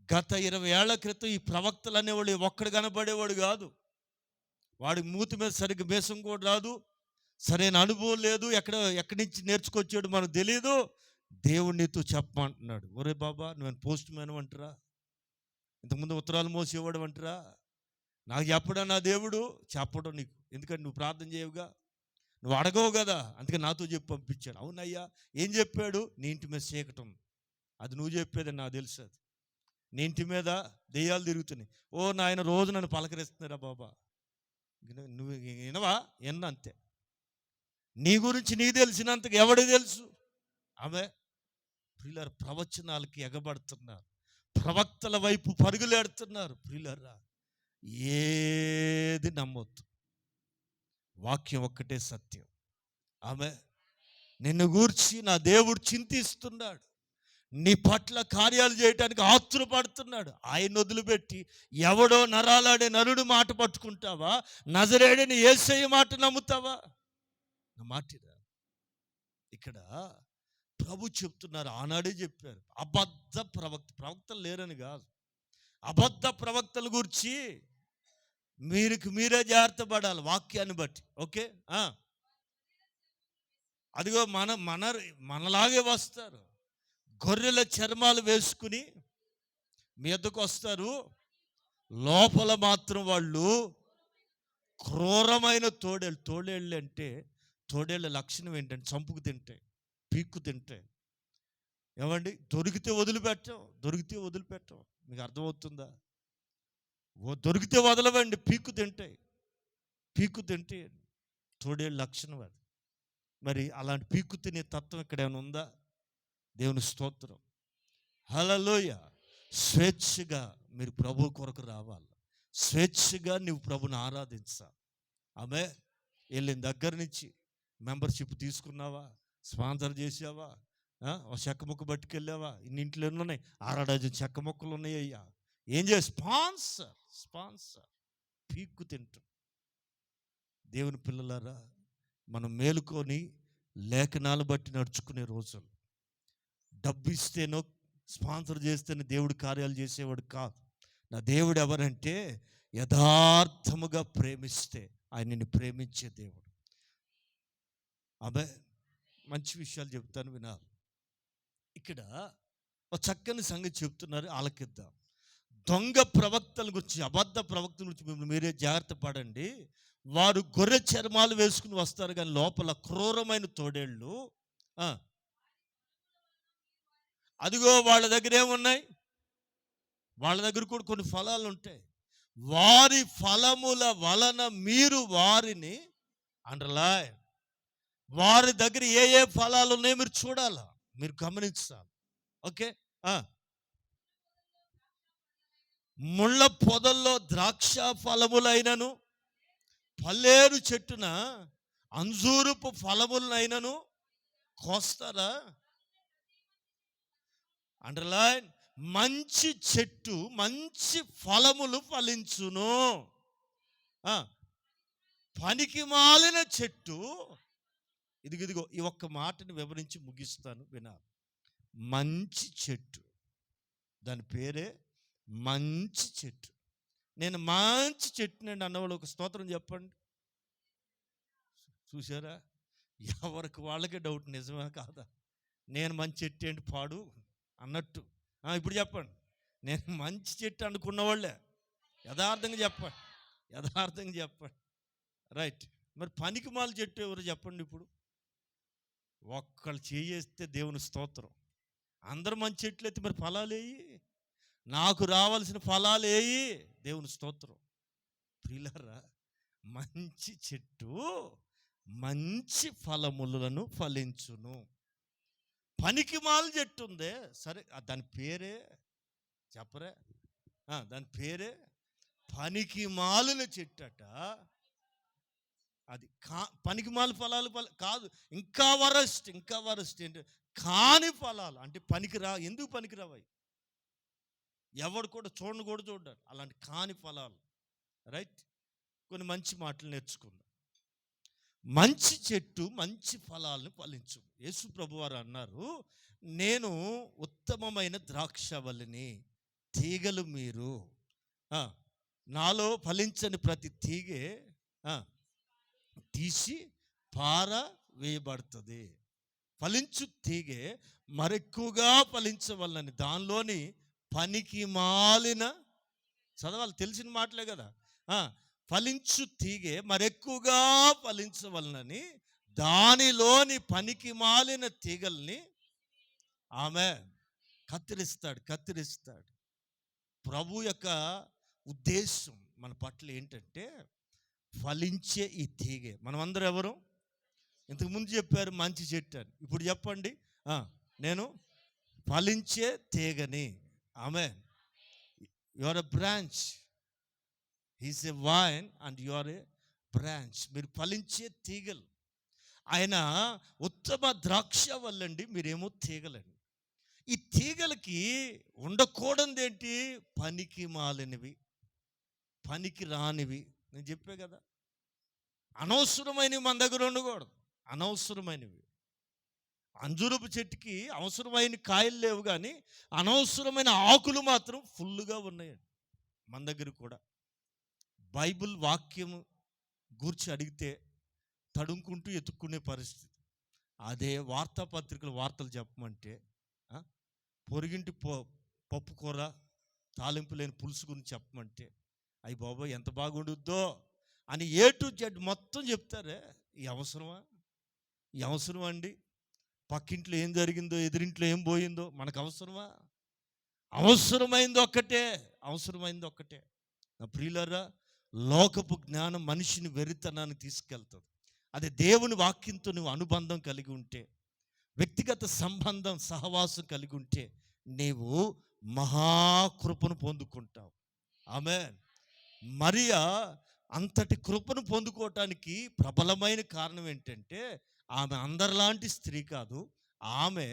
గత 20 ఏళ్ల క్రితం ఈ ప్రవక్తలు అనేవాళ్ళు ఒక్కడు కనబడేవాడు కాదు. వాడికి మూతి మీద సరిగ్గా బేసం కూడా రాదు, సరైన అనుభవం లేదు, ఎక్కడి నుంచి నేర్చుకొచ్చాడు మనకు తెలియదు. దేవుడు నీతో చెప్పమంటున్నాడు, ఒరే బాబా నువ్వు పోస్ట్ మ్యాన్ అంటారా, ఇంతకుముందు ఉత్తరాలు మోసేవాడు అంటారా, నాకు చెప్పడా నా దేవుడు? చెప్పడం నీకు ఎందుకంటే నువ్వు ప్రార్థన చేయవుగా, నువ్వు అడగవు కదా, అందుకే నాతో చెప్పి పంపించాను. అవునయ్యా, ఏం చెప్పాడు? నీ ఇంటి మీద చీకటం, అది నువ్వు చెప్పేది నాకు తెలుసు. అది నీ ఇంటి మీద దెయ్యాలు తిరుగుతున్నాయి. ఓ నాయన రోజు నన్ను పలకరిస్తున్నారా బాబా, నువ్వు వినవా? అంతే. నీ గురించి నీ తెలిసినంతకు ఎవడికి తెలుసు? ఆమె ప్రియులారా, ప్రవచనాలకి ఎగబడుతున్నారు, ప్రవక్తల వైపు పరుగులేడుతున్నారు. ప్రియులారా, ఏది నమ్మొద్దు, వాక్యం ఒక్కటే సత్యం. ఆమె నిన్ను గూర్చి నా దేవుడు చింతిస్తున్నాడు, నీ పట్ల కార్యాలు చేయటానికి ఆతురపడుతున్నాడు. ఆయన వదిలిపెట్టి ఎవడో నరాలాడే నరుడు మాట పట్టుకుంటావా? నజరేయుడైన యేసయ్య మాట నమ్ముతావా? నా మాటిరా. ఇక్కడ ప్రభు చెప్తున్నారు, ఆనాడే చెప్పారు, అబద్ధ ప్రవక్తలు లేరని కాదు, అబద్ధ ప్రవక్తల గురించి మీరే జాగ్రత్త పడాలి వాక్యాన్ని బట్టి. ఓకే, అదిగో మనలాగే వస్తారు, గొర్రెల చర్మాలు వేసుకుని మీ ఎద్దకు వస్తారు, లోపల మాత్రం వాళ్ళు క్రూరమైన తోడేళ్ళు అంటే తోడేళ్ళ లక్షణం ఏంటంటే చంపుకు తింటాయి, పీక్కు తింటాయి. ఏమండి, దొరికితే వదిలిపెట్టం. మీకు అర్థమవుతుందా? దొరికితే వదలవండి, పీక్కు తింటాయి. తోడేళ్ళ లక్షణం అది. మరి అలాంటి పీక్కు తినే తత్వం ఇక్కడ ఏమైనా ఉందా? దేవుని స్తోత్రం, హల్లెలూయా. స్వేచ్ఛగా మీరు ప్రభు కొరకు రావాలి, స్వేచ్ఛగా నువ్వు ప్రభుని ఆరాధించాలి. ఆమె వెళ్ళిన దగ్గర నుంచి మెంబర్షిప్ తీసుకున్నావా, స్పాన్సర్ చేసావా, చెక్క ముక్క పట్టుకెళ్ళావా? ఇంట్లో ఉన్నాయి 6 చెక్క ముక్కలు ఉన్నాయి. అయ్యా ఏం చేయ స్పాన్సర్ పీక్కు తింటాం. దేవుని పిల్లలారా, మనం మేలుకొని లేఖనాలు బట్టి నడుచుకునే రోజులు. డబ్బు ఇస్తేనో స్పాన్సర్ చేస్తేనే దేవుడు కార్యాలు చేసేవాడు కాదు. నా దేవుడు ఎవరంటే యథార్థముగా ప్రేమిస్తే ఆయన నిన్ను ప్రేమించే దేవుడు. అబే మంచి విషయాలు చెప్తాను వినాలి. ఇక్కడ ఒక చక్కని సంగతి చెప్తున్నారు, ఆలకిద్దాం. దొంగ ప్రవక్తల గురించి, అబద్ధ ప్రవక్తల గురించి మీరే జాగ్రత్త పడండి. వారు గొర్రె చర్మాలు వేసుకుని వస్తారు, కానీ లోపల క్రూరమైన తోడేళ్ళు. అదిగో వాళ్ళ దగ్గర ఏమున్నాయి? వాళ్ళ దగ్గర కూడా కొన్ని ఫలాలు ఉంటాయి. వారి ఫలముల వలన మీరు వారిని అండర్లైన్. వారి దగ్గర ఏ ఏ ఫలాలు ఉన్నాయో మీరు చూడాలా, మీరు గమనించాలి. ఓకే. ముళ్ళ పొదల్లో ద్రాక్ష ఫలములైనను, పల్లేరు చెట్టున అంజూరపు ఫలములైనను కోస్తారా? అండర్లైన్. మంచి చెట్టు మంచి ఫలములు ఫలించును, పనికి మాలిన చెట్టు. ఇదిగో ఈ ఒక్క మాటని వివరించి ముగిస్తాను వినాలి. మంచి చెట్టు, దాని పేరే మంచి చెట్టు. నేను మంచి చెట్టునండి అన్నవాళ్ళు ఒక స్తోత్రం చెప్పండి. చూసారా? ఎవరికి వాళ్ళకే డౌట్, నిజమే కాదా? నేను మంచి చెట్టు ఏంటి పాడు అన్నట్టు. ఇప్పుడు చెప్పండి, నేను మంచి చెట్టు అనుకున్న వాళ్ళే. యథార్థంగా చెప్పండి. రైట్. మరి పనికి మాల చెట్టు ఎవరు చెప్పండి? ఇప్పుడు ఒక్కళ్ళు చేస్తే దేవుని స్తోత్రం. అందరూ మంచి చెట్లు అయితే మరి ఫలాలు వేయి, నాకు రావాల్సిన ఫలాలు వేయి, దేవుని స్తోత్రం. ప్రియులారా, మంచి చెట్టు మంచి ఫలములను ఫలించును. పనికి మాల చెట్టు ఉందే, సరే దాని పేరే చెప్పరే, దాని పేరే పనికి మాలిన చెట్టు అట. అది పనికి మాల ఫలాలు కాదు, ఇంకా వరస్ట్ ఏంటి? కాని ఫలాలు అంటే పనికిరా. ఎందుకు పనికిరావాయి? ఎవడు కూడా చూడాలి అలాంటి కాని ఫలాలు. రైట్. కొన్ని మంచి మాటలు నేర్చుకుందాం. మంచి చెట్టు మంచి ఫలాలను ఫలించు. యేసు ప్రభువారు అన్నారు, నేను ఉత్తమమైన ద్రాక్షవల్లిని, తీగలు మీరు. నాలో ఫలించని ప్రతి తీగే తీసి పార వేయబడుతుంది. ఫలించు తీగే మరెక్కువగా ఫలించవల్లని, దానిలోని పనికి మాలిన, చదవాలి తెలిసిన మాటలే కదా. ఫలించు తీగే మరెక్కువగా ఫలించవలనని దానిలోని పనికి మాలిన తీగల్ని ఆమె కత్తిరిస్తాడు. ప్రభు యొక్క ఉద్దేశం మన పట్ల ఏంటంటే ఫలించే ఈ తీగే. మనమందరం ఎవరు? ఇంతకుముందు చెప్పారు మంచి చెట్టు అని. ఇప్పుడు చెప్పండి, నేను ఫలించే తీగని. ఆమె you are a branch. He's a vine and you are a branch. మీరు ఫలించే తీగలు. ఆయన ఉత్తమ ద్రాక్ష వల్లండి, మీరేమో తీగలండి. ఈ తీగలకి ఉండకూడదు ఏంటి? పనికి మాలినవి, పనికి రానివి. నేను చెప్పే కదా, అనవసరమైనవి మన దగ్గర ఉండకూడదు. అనవసరమైనవి. అంజూరపు చెట్టుకి అవసరమైన కాయలు లేవు, కానీ అనవసరమైన ఆకులు మాత్రం ఫుల్గా ఉన్నాయండి మన దగ్గర కూడా. బైబిల్ వాక్యము గూర్చి అడిగితే తడుముకుంటూ ఎత్తుక్కునే పరిస్థితి. అదే వార్తాపత్రికలు వార్తలు చెప్పమంటే పొరిగింటి పప్పు కూర తాలింపు లేని పులుసు గురించి చెప్పమంటే అయ్యి బాబోయ్ ఎంత బాగుండుద్దో అని A to Z మొత్తం చెప్తారే. ఈ అవసరమా అండి? పక్కింట్లో ఏం జరిగిందో, ఎదురింట్లో ఏం పోయిందో మనకు అవసరమా? అవసరమైంది ఒక్కటే. నా ప్రియులారా, లోకపు జ్ఞానం మనిషిని వెరితనాన్ని తీసుకెళ్తుంది. అదే దేవుని వాక్యంతో నువ్వు అనుబంధం కలిగి ఉంటే, వ్యక్తిగత సంబంధం సహవాసం కలిగి ఉంటే నీవు మహాకృపను పొందుకుంటావు. ఆమేన్. మరియా అంతటి కృపను పొందుకోవటానికి ప్రబలమైన కారణం ఏంటంటే ఆమె అందరిలాంటి స్త్రీ కాదు. ఆమె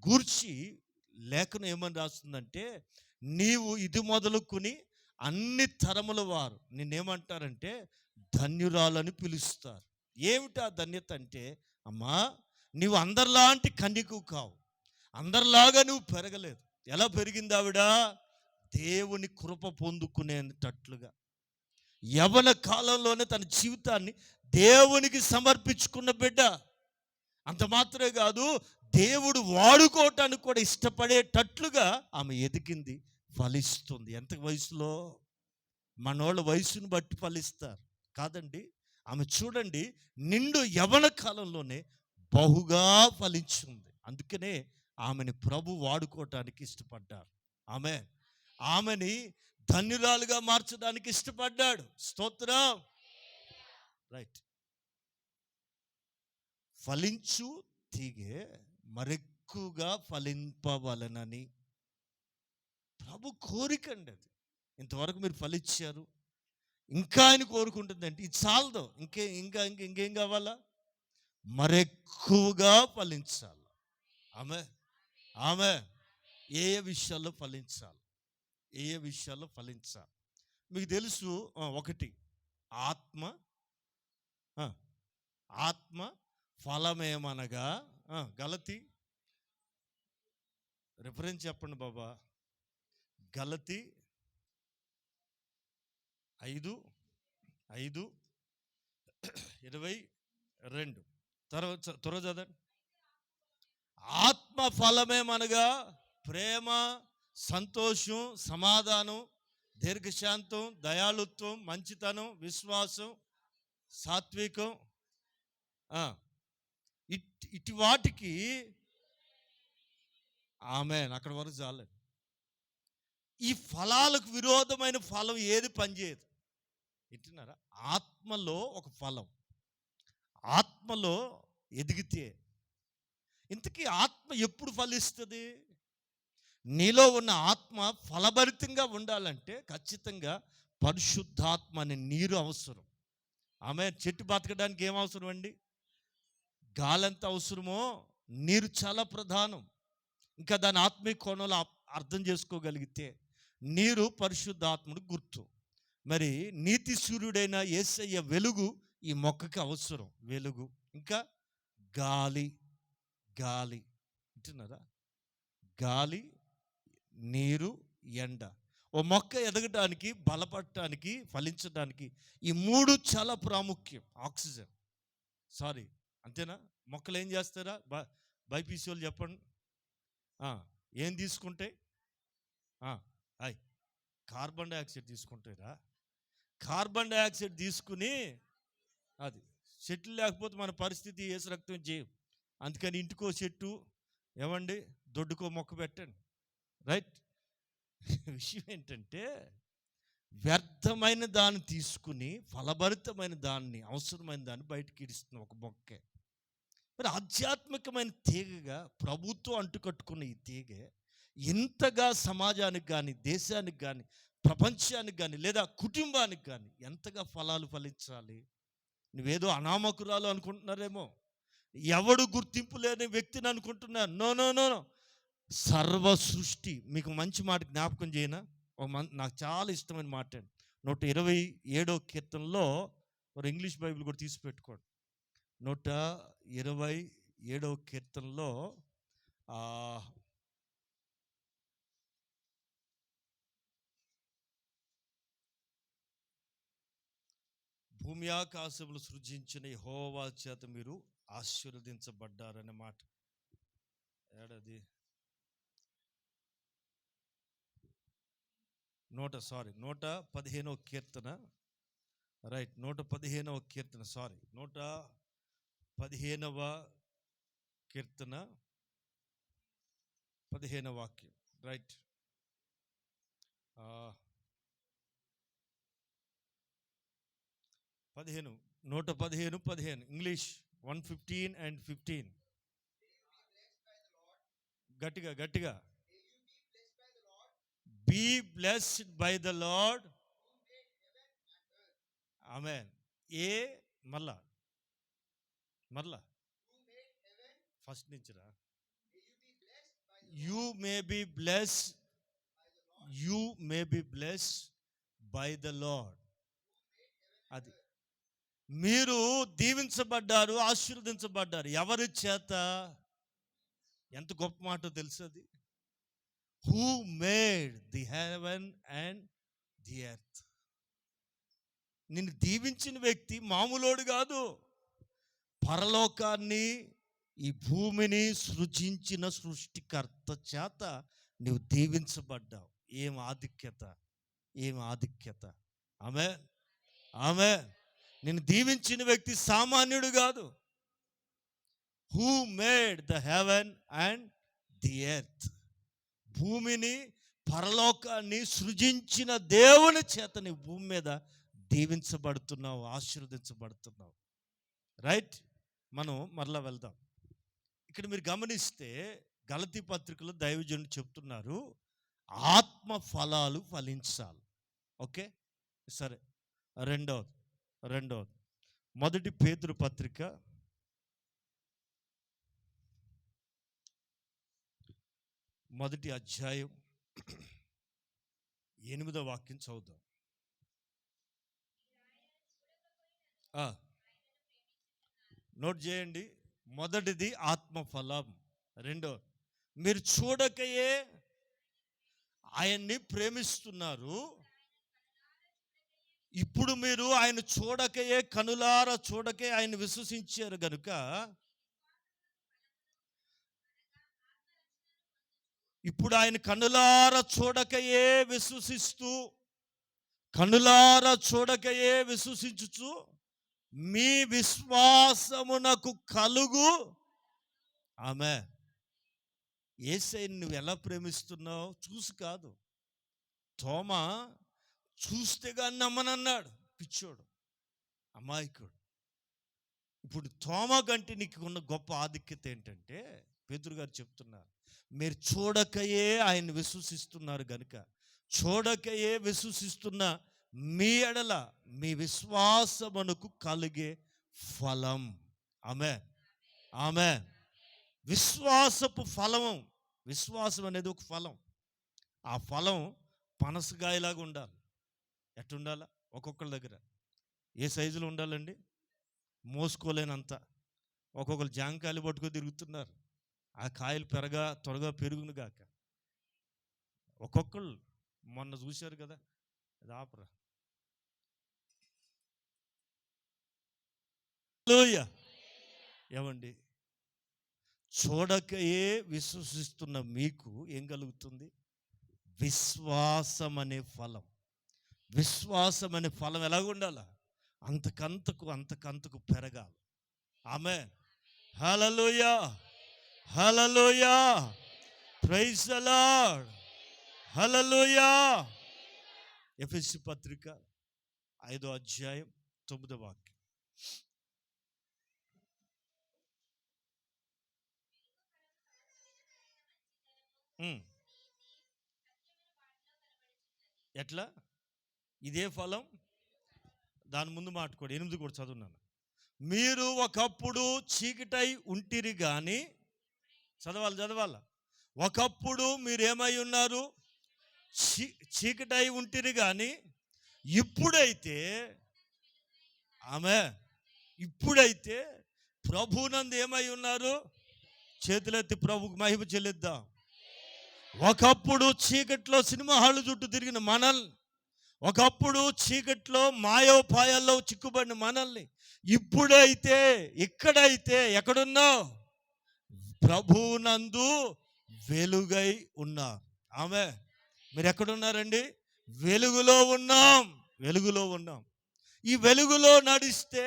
గూర్చి లేఖనం ఏమని రాస్తుందంటే, నీవు ఇది మొదలుకొని అన్ని తరముల వారు నిన్నేమంటారంటే ధన్యురాలని పిలుస్తారు. ఏమిటా ధన్యత అంటే, అమ్మా నీవు అందరిలాంటి కన్యకు కావు, అందరిలాగా నువ్వు పెరగలేదు. ఎలా పెరిగింది ఆవిడ? దేవుని కృప పొందుకునేటట్లుగా. యవన కాలంలోనే తన జీవితాన్ని దేవునికి సమర్పించుకున్న బిడ్డ. అంత మాత్రమే కాదు, దేవుడు వాడుకోవటానికి కూడా ఇష్టపడేటట్లుగా ఆమె ఎదిగింది, ఫలిస్తుంది. ఎంత వయసులో? మనోళ్ళ వయసును బట్టి ఫలిస్తారు కాదండి. ఆమె చూడండి, నిండు యవన కాలంలోనే బహుగా ఫలించింది. అందుకనే ఆమెని ప్రభు వాడుకోవటానికి ఇష్టపడ్డారు. ఆమె ఆమెని ధన్యురాలుగా మార్చడానికి ఇష్టపడ్డాడు. స్తోత్రం. రైట్. ఫలించు తీగే మరెక్కువగా ఫలింపవలనని ప్రభు కోరికండి అది. ఇంతవరకు మీరు ఫలించారు, ఇంకా ఆయన కోరుకుంటుందంటే ఇది చాలదు, ఇంకేం కావాలా? మరెక్కువగా ఫలించాలి. ఆమె ఆమె ఏ విషయాల్లో ఫలించాలి? ఏ విషయాల్లో ఫలించాలి? మీకు తెలుసు, ఒకటి ఆత్మ ఆత్మ ఫలమేమనగా, గలతి రిఫరెన్స్ చెప్పండి బాబా. గలతి 5:22 త్వరగా చదవండి. ఆత్మ ఫలమేమనగా ప్రేమ, సంతోషం, సమాధానం, దీర్ఘశాంతం, దయాళుత్వం, మంచితనం, విశ్వాసం, సాత్వికం. ఇటు వాటికి ఆమేన్. అక్కడ వరకు చాలు. ఈ ఫలాలకు విరోధమైన ఫలం ఏది పనిచేయదు. వింటున్నారా? ఆత్మలో ఒక ఫలం, ఆత్మలో ఎదిగితే. ఇంతకీ ఆత్మ ఎప్పుడు ఫలిస్తుంది? నీలో ఉన్న ఆత్మ ఫలభరితంగా ఉండాలంటే ఖచ్చితంగా పరిశుద్ధాత్మ అనే నీరు అవసరం. ఆమె చెట్టు బతకడానికి ఏం అవసరం అండి? గాలి ఎంత అవసరమో నీరు చాలా ప్రధానం. ఇంకా దాని ఆత్మీయ కోణంలో అర్థం చేసుకోగలిగితే నీరు పరిశుద్ధాత్ముడు గుర్తు. మరి నీతి సూర్యుడైన యేసయ్య వెలుగు ఈ మొక్కకి అవసరం. వెలుగు, ఇంకా గాలి. గాలి వింటున్నారా? గాలి, నీరు, ఎండ. ఓ మొక్క ఎదగడానికి, బలపడటానికి, ఫలించడానికి ఈ మూడు చాలా ప్రాముఖ్యం. ఆక్సిజన్, సారీ అంతేనా? మొక్కలు ఏం చేస్తారా? బైపీసీ వాళ్ళు చెప్పండి. ఏం తీసుకుంటే కార్బన్ డైఆక్సైడ్ తీసుకుంటారా? కార్బన్ డైఆక్సైడ్ తీసుకుని, అది చెట్లు లేకపోతే మన పరిస్థితి ఏసు రక్తం చేయం. అందుకని ఇంటికో చెట్టు, ఏమండి, దొడ్డుకో మొక్క పెట్టండి. రైట్. విషయం ఏంటంటే, వ్యర్థమైన దాన్ని తీసుకుని ఫలభరితమైన దాన్ని, అవసరమైన దాన్ని బయటికి ఇడుస్తున్న ఒక మొక్కే. మరి ఆధ్యాత్మికమైన తీగగా ప్రభుత్వం అంటుకట్టుకున్న ఈ తీగ ఎంతగా సమాజానికి కానీ, దేశానికి కానీ, ప్రపంచానికి కానీ, లేదా కుటుంబానికి కానీ ఎంతగా ఫలాలు ఫలించాలి? నువ్వేదో అనామకురాలు అనుకుంటున్నారేమో, ఎవడు గుర్తింపు లేని వ్యక్తిని అనుకుంటున్నారు. No no no no. సర్వ సృష్టి. మీకు మంచి మాట జ్ఞాపకం చేయనా? నాకు చాలా ఇష్టమైన మాట అండి. 127వ కీర్తనలో, మరి ఇంగ్లీష్ బైబిల్ కూడా తీసి పెట్టుకోండి. 127వ కీర్తనలో భూమి ఆకాశములు సృజించిన యెహోవా చేత మీరు ఆశీర్వదించబడ్డారనే మాట. ఏడాది 115వ కీర్తన. రైట్. 115వ కీర్తన, సారీ, 115వ కీర్తన 15వ వాక్యం. రైట్. 115 English 115 and 15. గట్టిగా be blessed by the lord. ఆమేన్. మళ్ళా ఫస్ట్ నుంచిరా. You may be blessed by the lord. అది మీరు దీవించబడ్డారు, ఆశీర్వదించబడ్డారు. ఎవరి చేత? ఎంత గొప్ప మాట తెలుసు అది. Who made the heaven and the earth. నిన్ను దీవించిన వ్యక్తి మామూలోడు కాదు. పరలోకాన్ని, ఈ భూమిని సృజించిన సృష్టికర్త చేత నువ్వు దీవించబడ్డావు. ఏం ఆధిక్యత, ఏం ఆధిక్యత. Amen, amen. నిన్ను దీవించిన వ్యక్తి సామాన్యుడు కాదు. Who made the heaven and the earth. భూమిని, పరలోకాన్ని సృజించిన దేవుని చేత నీ భూమి మీద దీవించబడుతున్నావు, ఆశీర్వదించబడుతున్నావు. రైట్. మనం మరలా వెళ్దాం. ఇక్కడ మీరు గమనిస్తే గలతీ పత్రికలో దైవజనుడు చెప్తున్నారు, ఆత్మ ఫలాలు ఫలించాలి. ఓకే, సరే. రెండవది మొదటి పేతురు పత్రిక 1వ అధ్యాయం 8వ వాక్యం చదువుదాం. నోట్ చేయండి. మొదటిది ఆత్మఫలం. రెండోది, మీరు చూడకయే ఆయన్ని ప్రేమిస్తున్నారు. ఇప్పుడు మీరు ఆయన చూడకయే, కనులారా చూడకే ఆయన విశ్వసించారు గనుక ఇప్పుడు ఆయన కనులారా చూడకయే విశ్వసిస్తూ, కనులారా చూడకయే విశ్వసించుచు మీ విశ్వాసమునకు కలుగు. ఆమె యేసయ్యని నువ్వు ఎలా ప్రేమిస్తున్నావు? చూసి కాదు. తోమా చూస్తే కానీ నమ్మనన్నాడు, పిచ్చోడు, అమాయకుడు. ఇప్పుడు తోమా కంటే నీకు ఉన్న గొప్ప ఆధిక్యత ఏంటంటే, పేతురు గారు చెప్తున్నారు, మీరు చూడకయే ఆయన విశ్వసిస్తున్నారు కనుక, చూడకయే విశ్వసిస్తున్న మీ ఎడల మీ విశ్వాసమునకు కలిగే ఫలం. ఆమె, ఆమె. విశ్వాసపు ఫలము. విశ్వాసం అనేది ఒక ఫలం. ఆ ఫలం పనసకాయలాగా ఉండాలి. ఎట్టుండాలా? ఒక్కొక్కరి దగ్గర ఏ సైజులో ఉండాలండి? మోసుకోలేనంత. ఒక్కొక్కరు జాంకాయలు పట్టుకొని తిరుగుతున్నారు. ఆ కాయలు త్వరగా పెరుగును గాక. ఒక్కొక్కళ్ళు మొన్న చూశారు కదా, అది ఆపరా. ఏమండి, చూడకయే విశ్వసిస్తున్న మీకు ఏం కలుగుతుంది? విశ్వాసం అనే ఫలం. విశ్వాసం అనే ఫలం ఎలాగ ఉండాలా? అంతకంతకు పెరగాలి. ఆమేన్. హల్లెలూయా, హల్లెలూయా, ప్రైజ్ ది లార్డ్, హల్లెలూయా. ఎఫెసీ పత్రిక 5వ అధ్యాయం 9వ వాక్యం. ఎట్లా? ఇదే ఫలం. దాని ముందు మాట కూడా 8 కూడా చదువున్నాను. మీరు ఒకప్పుడు చీకటై ఉంటిరి కానీ, చదవాలి. ఒకప్పుడు మీరేమై ఉన్నారు? చీకటై ఉంటిరి కానీ ఇప్పుడైతే, ఇప్పుడైతే ప్రభునందు ఏమై ఉన్నారు? చేతులెత్తి ప్రభుకు మహిమ చెల్లిద్దాం. ఒకప్పుడు చీకట్లో సినిమా హాళ్ళు చుట్టూ తిరిగిన మనల్ని, ఒకప్పుడు చీకట్లో మాయోపాయాల్లో చిక్కుబడిన మనల్ని, ఇప్పుడైతే ఇక్కడైతే ఎక్కడున్నావు? ప్రభువునందు వెలుగై ఉన్నారు. ఆమె, మీరు ఎక్కడున్నారండి? వెలుగులో ఉన్నాం, వెలుగులో ఉన్నాం. ఈ వెలుగులో నడిస్తే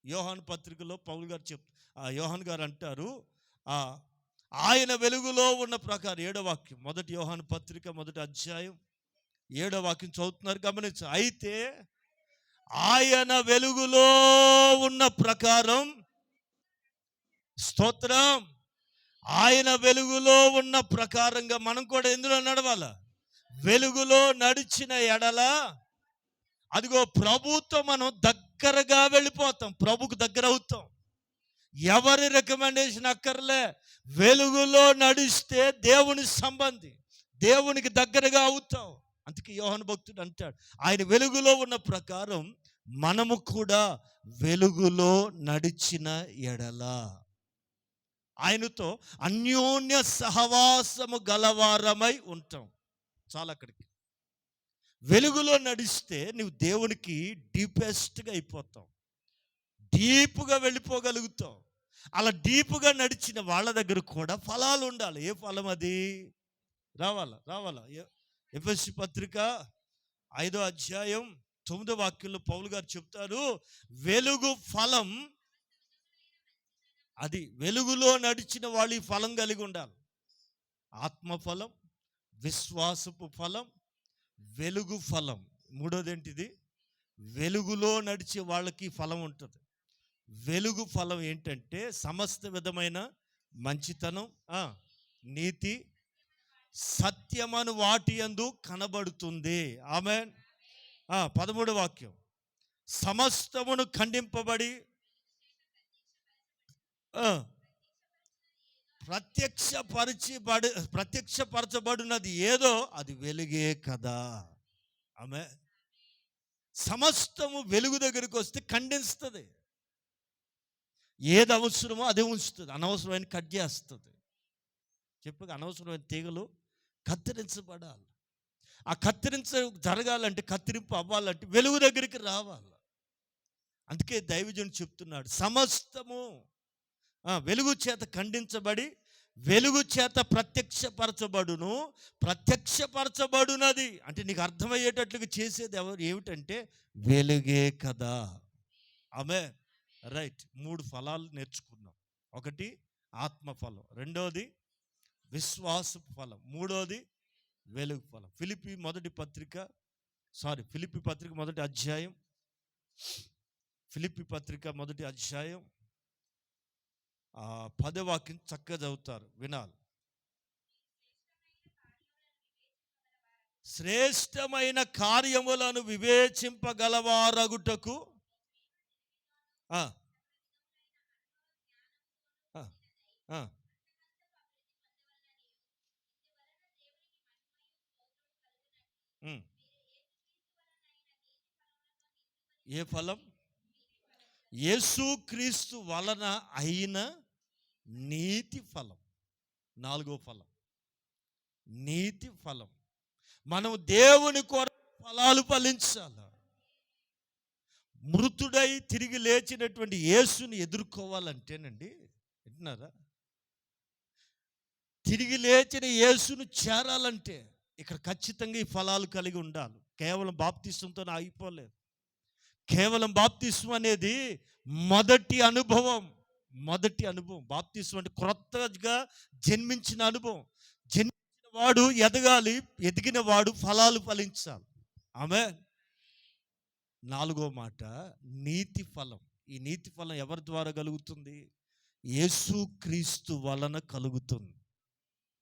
యోహాను పత్రికలో పౌలు గారు యోహాను గారు అంటారు, ఆయన వెలుగులో ఉన్న ప్రకారం 7వ వాక్యం, 1 యోహాను పత్రిక 1వ అధ్యాయం 7వ వాక్యం చదువుతున్నారు, గమనించు. అయితే ఆయన వెలుగులో ఉన్న ప్రకారం, స్తోత్రం, ఆయన వెలుగులో ఉన్న ప్రకారంగా మనం కూడా ఎందులో నడవాల? వెలుగులో నడిచిన ఎడల, అదిగో ప్రభుతో మనం దగ్గరగా వెళ్ళిపోతాం, ప్రభుకు దగ్గర అవుతాం. ఎవరి రికమెండేషన్ అక్కర్లే. వెలుగులో నడిస్తే దేవుని సంబంధి, దేవునికి దగ్గరగా అవుతాం. అందుకే యోహాను భక్తుడు అంటాడు, ఆయన వెలుగులో ఉన్న ప్రకారం మనము కూడా వెలుగులో నడిచిన ఎడల ఆయనతో అన్యోన్య సహవాసము గలవారమై ఉంటాం. చాలా అక్కడికి. వెలుగులో నడిస్తే నువ్వు దేవునికి డీపెస్ట్గా అయిపోతావు, డీప్గా వెళ్ళిపోగలుగుతావు. అలా డీప్గా నడిచిన వాళ్ళ దగ్గర కూడా ఫలాలు ఉండాలి. ఏ ఫలం అది? రావాలా. ఎఫెసీ పత్రిక 5వ అధ్యాయం 9వ వాక్యంలో పౌలు గారు చెప్తారు, వెలుగు ఫలం. అది వెలుగులో నడిచిన వాళ్ళు ఈ ఫలం కలిగి ఉండాలి. ఆత్మఫలం, విశ్వాసపు ఫలం, వెలుగు ఫలం. మూడోది ఏంటిది? వెలుగులో నడిచే వాళ్ళకి ఫలం ఉంటుంది. వెలుగు ఫలం ఏంటంటే సమస్త విధమైన మంచితనం, నీతి, సత్యమను వాటి యందు కనబడుతుంది. ఆమేన్. 13వ వాక్యం, సమస్తమును ఖండింపబడి ప్రత్యక్షపరచబడినది ఏదో అది వెలుగే కదా. ఆమె సమస్తము వెలుగు దగ్గరికి వస్తే ఖండిస్తుంది. ఏది అవసరమో అదే ఉంచుతుంది, అనవసరమైన కట్ చేస్తుంది. చెప్పగా అనవసరమైన తీగలు కత్తిరించబడాలి. ఆ జరగాలంటే, కత్తిరింపు అవ్వాలంటే వెలుగు దగ్గరికి రావాలి. అందుకే దైవజనుడు చెప్తున్నాడు, సమస్తము వెలుగు చేత ఖండించబడి వెలుగు చేత ప్రత్యక్షపరచబడునది. అంటే నీకు అర్థమయ్యేటట్లుగా చేసేది ఏమిటంటే వెలుగే కదా. ఆమె రైట్. 3 ఫలాలు నేర్చుకున్నాం. ఒకటి ఆత్మఫలం, రెండోది విశ్వాస ఫలం, మూడోది వెలుగు ఫలం. ఫిలిప్పీ పత్రిక మొదటి అధ్యాయం 10వ వాక్యం చక్కగా చదువుతారు, వినాలి. శ్రేష్టమైన కార్యములను వివేచింపగలవారగుటకు ఏ ఫలం? యేసుక్రీస్తు వలన అయిన నీతి ఫలం. 4వ ఫలం నీతి ఫలం. మనం దేవుని కొరకు ఫలాలు ఫలించాలి. మృతుడై తిరిగి లేచినటువంటి యేసుని ఎదుర్కోవాలంటేనండి, వింటున్నారా, తిరిగి లేచిన యేసును చేరాలంటే ఇక్కడ ఖచ్చితంగా ఈ ఫలాలు కలిగి ఉండాలి. కేవలం బాప్తిస్మంతో ఆగిపోలేదు. కేవలం బాప్తిస్మం అనేది మొదటి అనుభవం. బాప్తిస్మం అంటే క్రొత్తగా జన్మించిన అనుభవం. జన్మించిన వాడు ఎదగాలి, ఎదిగిన వాడు ఫలాలు ఫలించాలి. ఆమేన్. 4వ మాట నీతి ఫలం. ఈ నీతి ఫలం ఎవరి ద్వారా కలుగుతుంది? యేసుక్రీస్తు వలన కలుగుతుంది.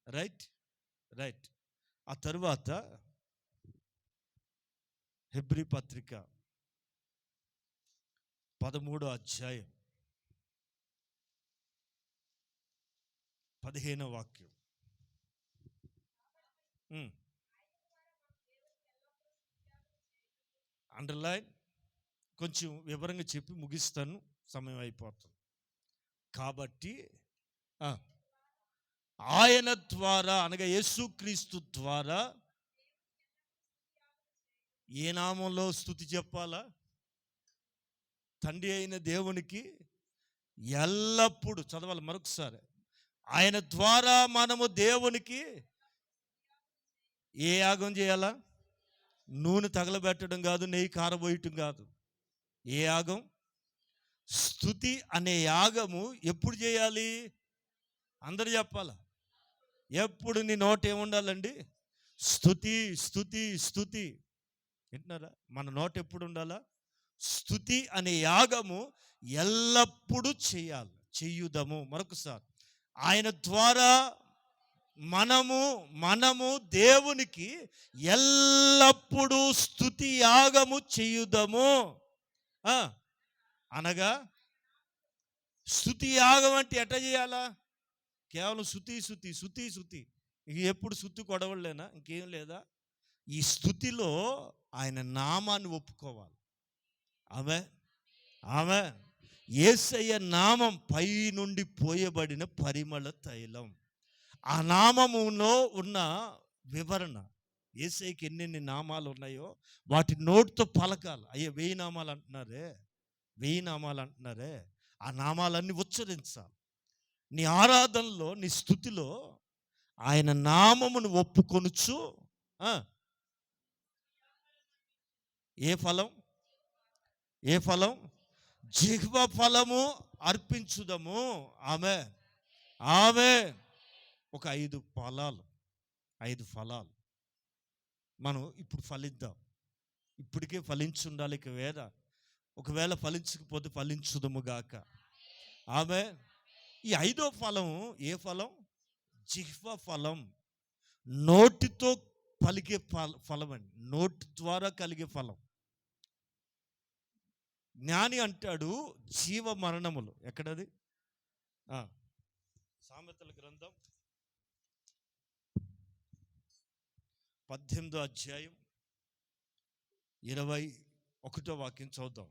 రైట్. ఆ తరువాత హెబ్రీ పత్రిక 13వ అధ్యాయం 15వ వాక్యం. అండర్లైన్. కొంచెం వివరంగా చెప్పి ముగిస్తాను, సమయం అయిపోతుంది. కాబట్టి ఆయన ద్వారా, అనగా యేసుక్రీస్తు ద్వారా, ఏ నామంలో స్తుతి చెప్పాలా? తండ్రి అయిన దేవునికి ఎల్లప్పుడూ చదవాలి. మరొకసారి, ఆయన ద్వారా మనము దేవునికి ఏ యాగం చేయాలా? నూనె తగలబెట్టడం కాదు, నెయ్యి కారబోయటం కాదు. ఏ యాగం? స్తుతి అనే యాగము ఎప్పుడు చేయాలి? అందరూ చెప్పాలా? ఎప్పుడు నీ నోట ఏముండాలండి? స్తుతి. వింటున్నారా? మన నోట ఎప్పుడు ఉండాలా? స్తుతి అనే యాగము ఎల్లప్పుడూ చెయ్యుదము. మరొకసారి, ఆయన ద్వారా మనము దేవునికి ఎల్లప్పుడూ స్తుతి యాగము చెయ్యుదము. అనగా స్తుతి యాగం అంటే ఎట్లా చేయాలా? కేవలం శృతి. ఎప్పుడు శృతి కొడవలేనా? ఇంకేం లేదా? ఈ స్తుతిలో ఆయన నామాన్ని ఒప్పుకోవాలి. ఆమె యేసయ్య నామం పై నుండి పోయబడిన పరిమళ తైలం. ఆ నామములో ఉన్న వివరణ, యేసయ్యకి ఎన్నెన్ని నామాలు ఉన్నాయో వాటి నోటితో పలకాలి. అయ్యో 1000 నామాలు అంటున్నారే, 1000 నామాలు అంటున్నారే, ఆ నామాలన్నీ ఉచ్చరించాలి. నీ ఆరాధనలో, నీ స్తుతిలో ఆయన నామమును ఒప్పుకొనుచు ఆ, ఏ ఫలం? ఏ ఫలం? జిహ్వ ఫలము అర్పించుదము. ఆమె ఆమె ఒక 5 ఫలాలు, 5 ఫలాలు మనం ఇప్పుడు ఫలిద్దాం. ఇప్పటికే ఫలించి ఉండాలి. ఇక వేద ఒకవేళ ఫలించకపోతే ఫలించుదము గాక. ఆమె ఈ 5వ ఫలం ఏ ఫలం? జిహ్వ ఫలం. నోటితో పలికే ఫలం అండి. నోటి ద్వారా కలిగే ఫలం. జ్ఞాని అంటాడు జీవ మరణములు. ఎక్కడది? సామెతల గ్రంథం 18వ అధ్యాయం 21వ వాక్యం చదువుదాం.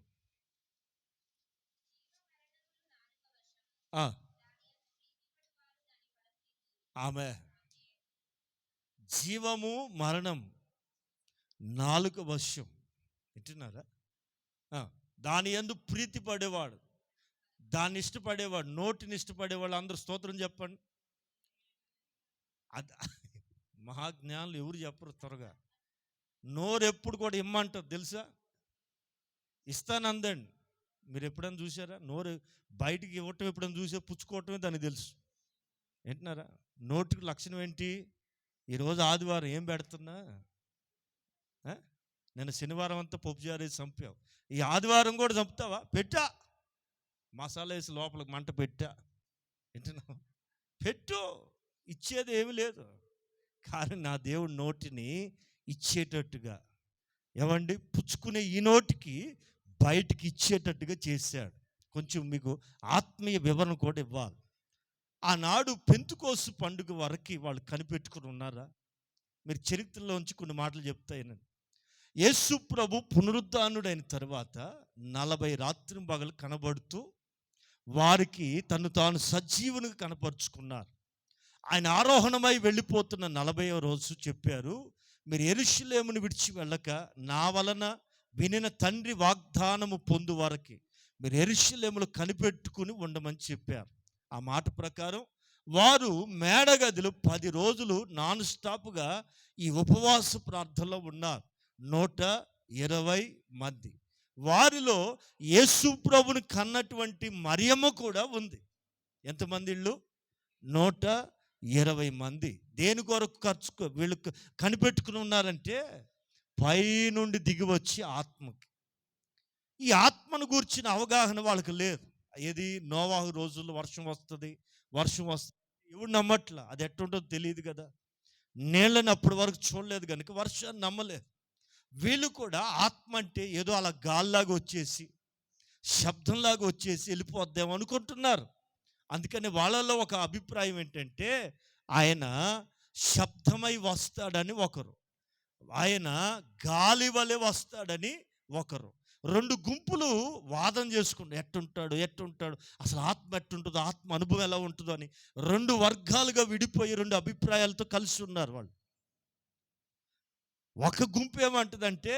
ఆమె జీవము మరణం నాలుక వశ్యం. వింటున్నారా? దాని యందు ప్రీతి పడేవాడు, దాన్ని ఇష్టపడేవాడు, నోటిని ఇష్టపడేవాళ్ళు అందరూ స్తోత్రం చెప్పండి. అది మహాజ్ఞానులు ఎవరు చెప్పరు త్వరగా. నోరు ఎప్పుడు కూడా ఇమ్మంటారు తెలుసా? ఇస్తానందండి. మీరు ఎప్పుడైనా చూసారా? నోరు బయటికి ఇవ్వటం ఎప్పుడైనా చూసే, పుచ్చుకోవటమే దానికి తెలుసు. వింటున్నారా? నోటికి లక్షణం ఏంటి? ఈరోజు ఆదివారం ఏం పెడుతున్నా, నేను శనివారం అంతా పప్పు జారేసి చంపావు, ఈ ఆదివారం కూడా చంపుతావా? పెట్టా, మసాలా వేసి లోపలికి మంట పెట్టా. వింటున్నావు? పెట్టు, ఇచ్చేది ఏమి లేదు. కానీ నా దేవుడు నోటిని ఇచ్చేటట్టుగా, ఏమండి, పుచ్చుకునే ఈ నోటికి బయటికి ఇచ్చేటట్టుగా చేశాడు. కొంచెం మీకు ఆత్మీయ వివరణ కూడా ఇవ్వాలి. ఆనాడు పెంతుకోసు పండుగ వరకు వాళ్ళు కనిపెట్టుకుని ఉన్నారా? మీరు చరిత్రలోంచి కొన్ని మాటలు చెప్తాయనండి. యేసు ప్రభు పునరుద్ధానుడైన తర్వాత 40 రాత్రింబగలు కనబడుతూ వారికి తను తాను సజీవునిగా కనపరుచుకున్నారు. ఆయన ఆరోహణమై వెళ్ళిపోతున్న 40వ రోజు చెప్పారు, మీరు యెరూషలేమును విడిచి వెళ్ళక నా వలన వినిన తండ్రి వాగ్దానము పొందు వరకు మీరు యెరూషలేములో కనిపెట్టుకుని ఉండమని చెప్పారు. ఆ మాట ప్రకారం వారు మేడగదిలో 10 రోజులు నాన్ స్టాప్గా ఈ ఉపవాస ప్రార్థనలో ఉన్నారు. 120 మంది. వారిలో యేసు ప్రభుని కన్నటువంటి మరియమ్మ కూడా ఉంది. ఎంతమంది ఇళ్ళు? 120 మంది. దేని కొరకు వీళ్ళు కనిపెట్టుకుని ఉన్నారంటే, పై నుండి దిగి వచ్చి ఆత్మకి, ఈ ఆత్మను గూర్చిన అవగాహన వాళ్ళకి లేదు. ఏది? నోవాహు రోజుల్లో వర్షం వస్తుంది, ఎవడు నమ్మట్లా. అది ఎట్టుంటుందో తెలియదు కదా. నీళ్ళని అప్పటి వరకు చూడలేదు కనుక వర్షాన్ని నమ్మలేదు. వీళ్ళు కూడా ఆత్మ అంటే ఏదో అలా గాల్లాగా వచ్చేసి, శబ్దంలాగా వచ్చేసి వెళ్ళిపోద్దాం అనుకుంటున్నారు. అందుకని వాళ్ళలో ఒక అభిప్రాయం ఏంటంటే, ఆయన శబ్దమై వస్తాడని ఒకరు, ఆయన గాలి వలె వస్తాడని ఒకరు. 2 గుంపులు వాదన చేసుకుంటారు. ఎట్టుంటాడు అసలు, ఆత్మ ఎట్టుంటుందో, ఆత్మ అనుభవం ఎలా ఉంటుందో అని 2 వర్గాలుగా విడిపోయి 2 అభిప్రాయాలతో కలిసి ఉన్నారు వాళ్ళు. ఒక గుంపు ఏమంటుందంటే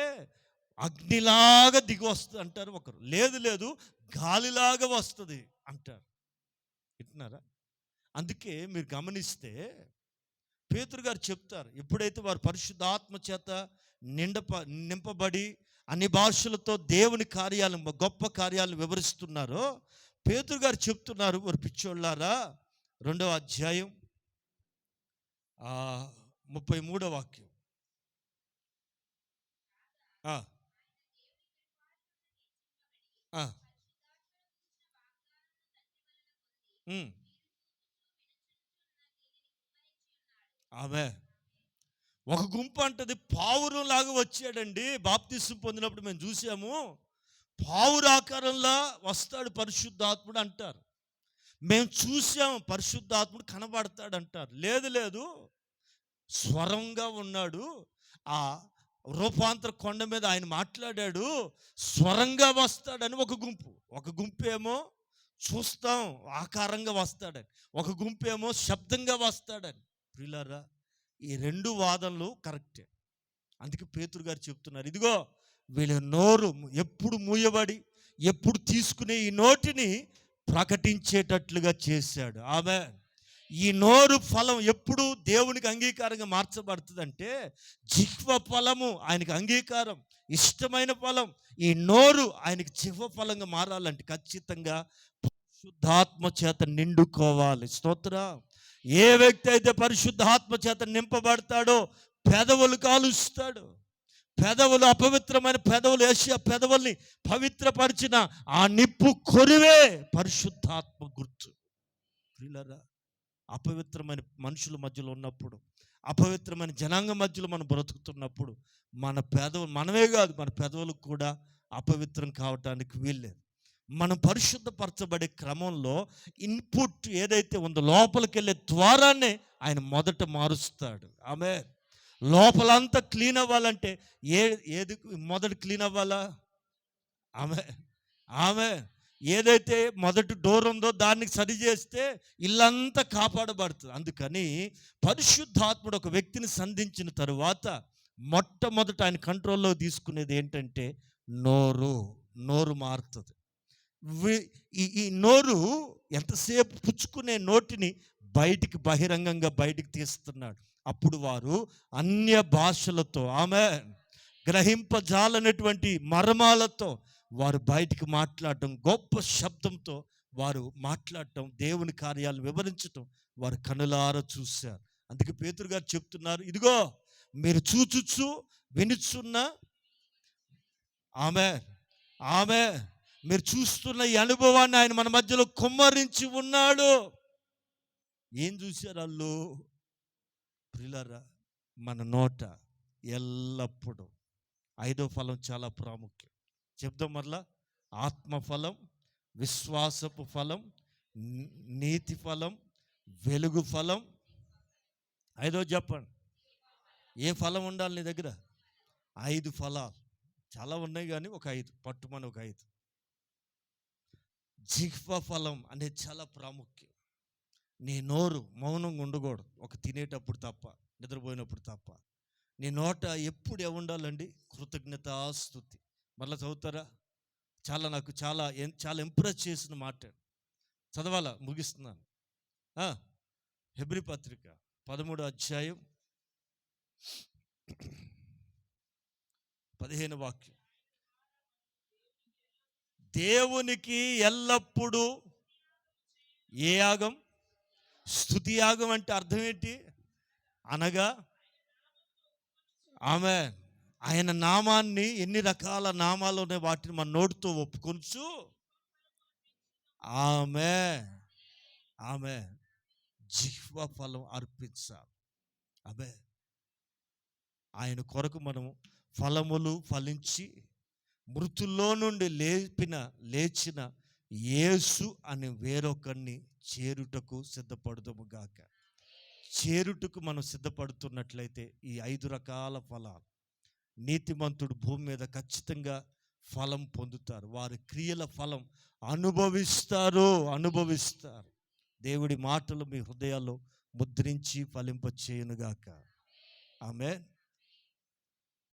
అగ్నిలాగా దిగి వస్తుంది అంటారు ఒకరు. లేదు గాలిలాగా వస్తుంది అంటారు. వింటున్నారా? అందుకే మీరు గమనిస్తే పేతురు గారు చెప్తారు, ఎప్పుడైతే వారు పరిశుద్ధాత్మ చేత నింపబడి అన్ని భాషలతో దేవుని కార్యాలను, గొప్ప కార్యాలను వివరిస్తున్నారో, పేతురు గారు చెప్తున్నారు, వారు పిచ్చోళ్ళారా, 2వ అధ్యాయం 33వ వాక్యం. ఆమె ఒక గుంపు అంటది పావురం లాగా వచ్చాడండి. బాప్తిసం పొందినప్పుడు మేము చూసాము, పావురాకారంలా వస్తాడు పరిశుద్ధాత్ముడు అంటారు. మేము చూసాము పరిశుద్ధాత్ముడు కనబడతాడు అంటారు. లేదు స్వరంగా ఉన్నాడు. ఆ రూపాంతర కొండ మీద ఆయన మాట్లాడాడు, స్వరంగా వస్తాడని ఒక గుంపు ఏమో చూస్తాం ఆకారంగా వస్తాడని, ఒక గుంపు ఏమో శబ్దంగా వస్తాడని. ప్రియులారా, ఈ 2 వాదనలు కరెక్టే. అందుకే పేతురు గారు చెప్తున్నారు, ఇదిగో వీళ్ళ నోరు ఎప్పుడు మూయబడి ఎప్పుడు తీసుకునే ఈ నోటిని ప్రకటించేటట్లుగా చేశాడు. ఆమె ఈ నోరు ఫలం ఎప్పుడు దేవునికి అంగీకారంగా మార్చబడుతుందంటే, జిహ్వ ఫలము ఆయనకి అంగీకారం, ఇష్టమైన ఫలం. ఈ నోరు ఆయనకి జిహ్వ ఫలంగా మారాలంటే ఖచ్చితంగా పరిశుద్ధాత్మ చేత నిండుకోవాలి. స్తోత్ర. ఏ వ్యక్తి అయితే పరిశుద్ధాత్మ చేత నింపబడతాడో పెదవులు కాలుస్తాడు. పెదవులు అపవిత్రమైన పెదవులు ఏషియా పెదవుల్ని పవిత్రపరిచిన ఆ నిప్పు కొరివే పరిశుద్ధాత్మ గుర్తు. ప్రియులారా, అపవిత్రమైన మనుషుల మధ్యలో ఉన్నప్పుడు, అపవిత్రమైన జనాంగ మధ్యలో మనం బ్రతుకుతున్నప్పుడు మన పెదవులు, మనమే కాదు మన పెదవులకు కూడా అపవిత్రం కావటానికి వీల్లేదు. మనం పరిశుద్ధపరచబడే క్రమంలో ఇన్పుట్ ఏదైతే ఉందో లోపలికి వెళ్ళే ద్వారానే ఆయన మొదట మారుస్తాడు. ఆమె లోపలంతా క్లీన్ అవ్వాలంటే ఏది మొదట క్లీన్ అవ్వాలా? ఆమె ఆమె ఏదైతే మొదటి డోర్ ఉందో దాన్ని సరి చేస్తే ఇల్లంతా కాపాడబడుతుంది. అందుకని పరిశుద్ధాత్ముడు ఒక వ్యక్తిని సంధించిన తరువాత మొట్టమొదట ఆయన కంట్రోల్లో తీసుకునేది ఏంటంటే నోరు మారుతుంది. ఈ నోరు ఎంతసేపు పుచ్చుకునే నోటిని బహిరంగంగా బయటికి తీస్తున్నాడు. అప్పుడు వారు అన్య భాషలతో, ఆమె గ్రహింపజాలనటువంటి మర్మాలతో వారు బయటికి మాట్లాడటం, గొప్ప శబ్దంతో వారు మాట్లాడటం, దేవుని కార్యాలను వివరించటం వారు కనులారా చూశారు. అందుకే పేతురు గారు చెప్తున్నారు, ఇదిగో మీరు చూచుచు వినుచున్న, ఆమె మీరు చూస్తున్న ఈ అనుభవాన్ని ఆయన మన మధ్యలో కుమ్మరించి ఉన్నాడు. ఏం చూశారు వాళ్ళు? ప్రియులారా, మన నోట ఎల్లప్పుడూ 5వ ఫలం చాలా ప్రాముఖ్యం. చెప్దాం మరలా. ఆత్మఫలం, విశ్వాసపు ఫలం, నీతి ఫలం, వెలుగు ఫలం. 5వ చెప్పండి. ఏ ఫలం ఉండాలి నీ దగ్గర? 5 ఫలాలు. చాలా ఉన్నాయి కానీ ఒక 5 పట్టుమని, ఒక 5. జిహ్వ ఫలం అనేది చాలా ప్రాముఖ్యం. నీ నోరు మౌనంగా ఉండకూడదు, ఒక తినేటప్పుడు తప్ప, నిద్రపోయినప్పుడు తప్ప. నీ నోట ఎప్పుడు ఏముండాలండి? కృతజ్ఞతాస్తుతి. మళ్ళీ చదువుతారా? నాకు చాలా ఇంప్రెస్ చేసిన మాట చదవాలా, ముగిస్తున్నాను. హెబ్రీ పత్రిక 13వ అధ్యాయం 15వ వాక్యం. దేవునికి ఎల్లప్పుడూ ఏ యాగం? స్తుతి యాగం. అంటే అర్థం ఏంటి? అనగా ఆమె ఆయన నామాన్ని, ఎన్ని రకాల నామాలు ఉన్నాయి వాటిని మన నోటితో ఒప్పుకొనుచు ఆమె జిహ్వ ఫలం అర్పించాలి. ఆయన కొరకు మనం ఫలములు ఫలించి మృతుల్లో నుండి లేచిన యేసు అని వేరొకరిని చేరుటకు సిద్ధపడుదుము గాక. చేరుటకు మనం సిద్ధపడుతున్నట్లయితే ఈ 5 రకాల ఫలాలు నీతిమంతుడు భూమి మీద ఖచ్చితంగా ఫలం పొందుతారు. వారి క్రియల ఫలం అనుభవిస్తారు. దేవుడి మాటలు మీ హృదయాల్లో ముద్రించి ఫలింపచేయునుగాక. ఆమేన్.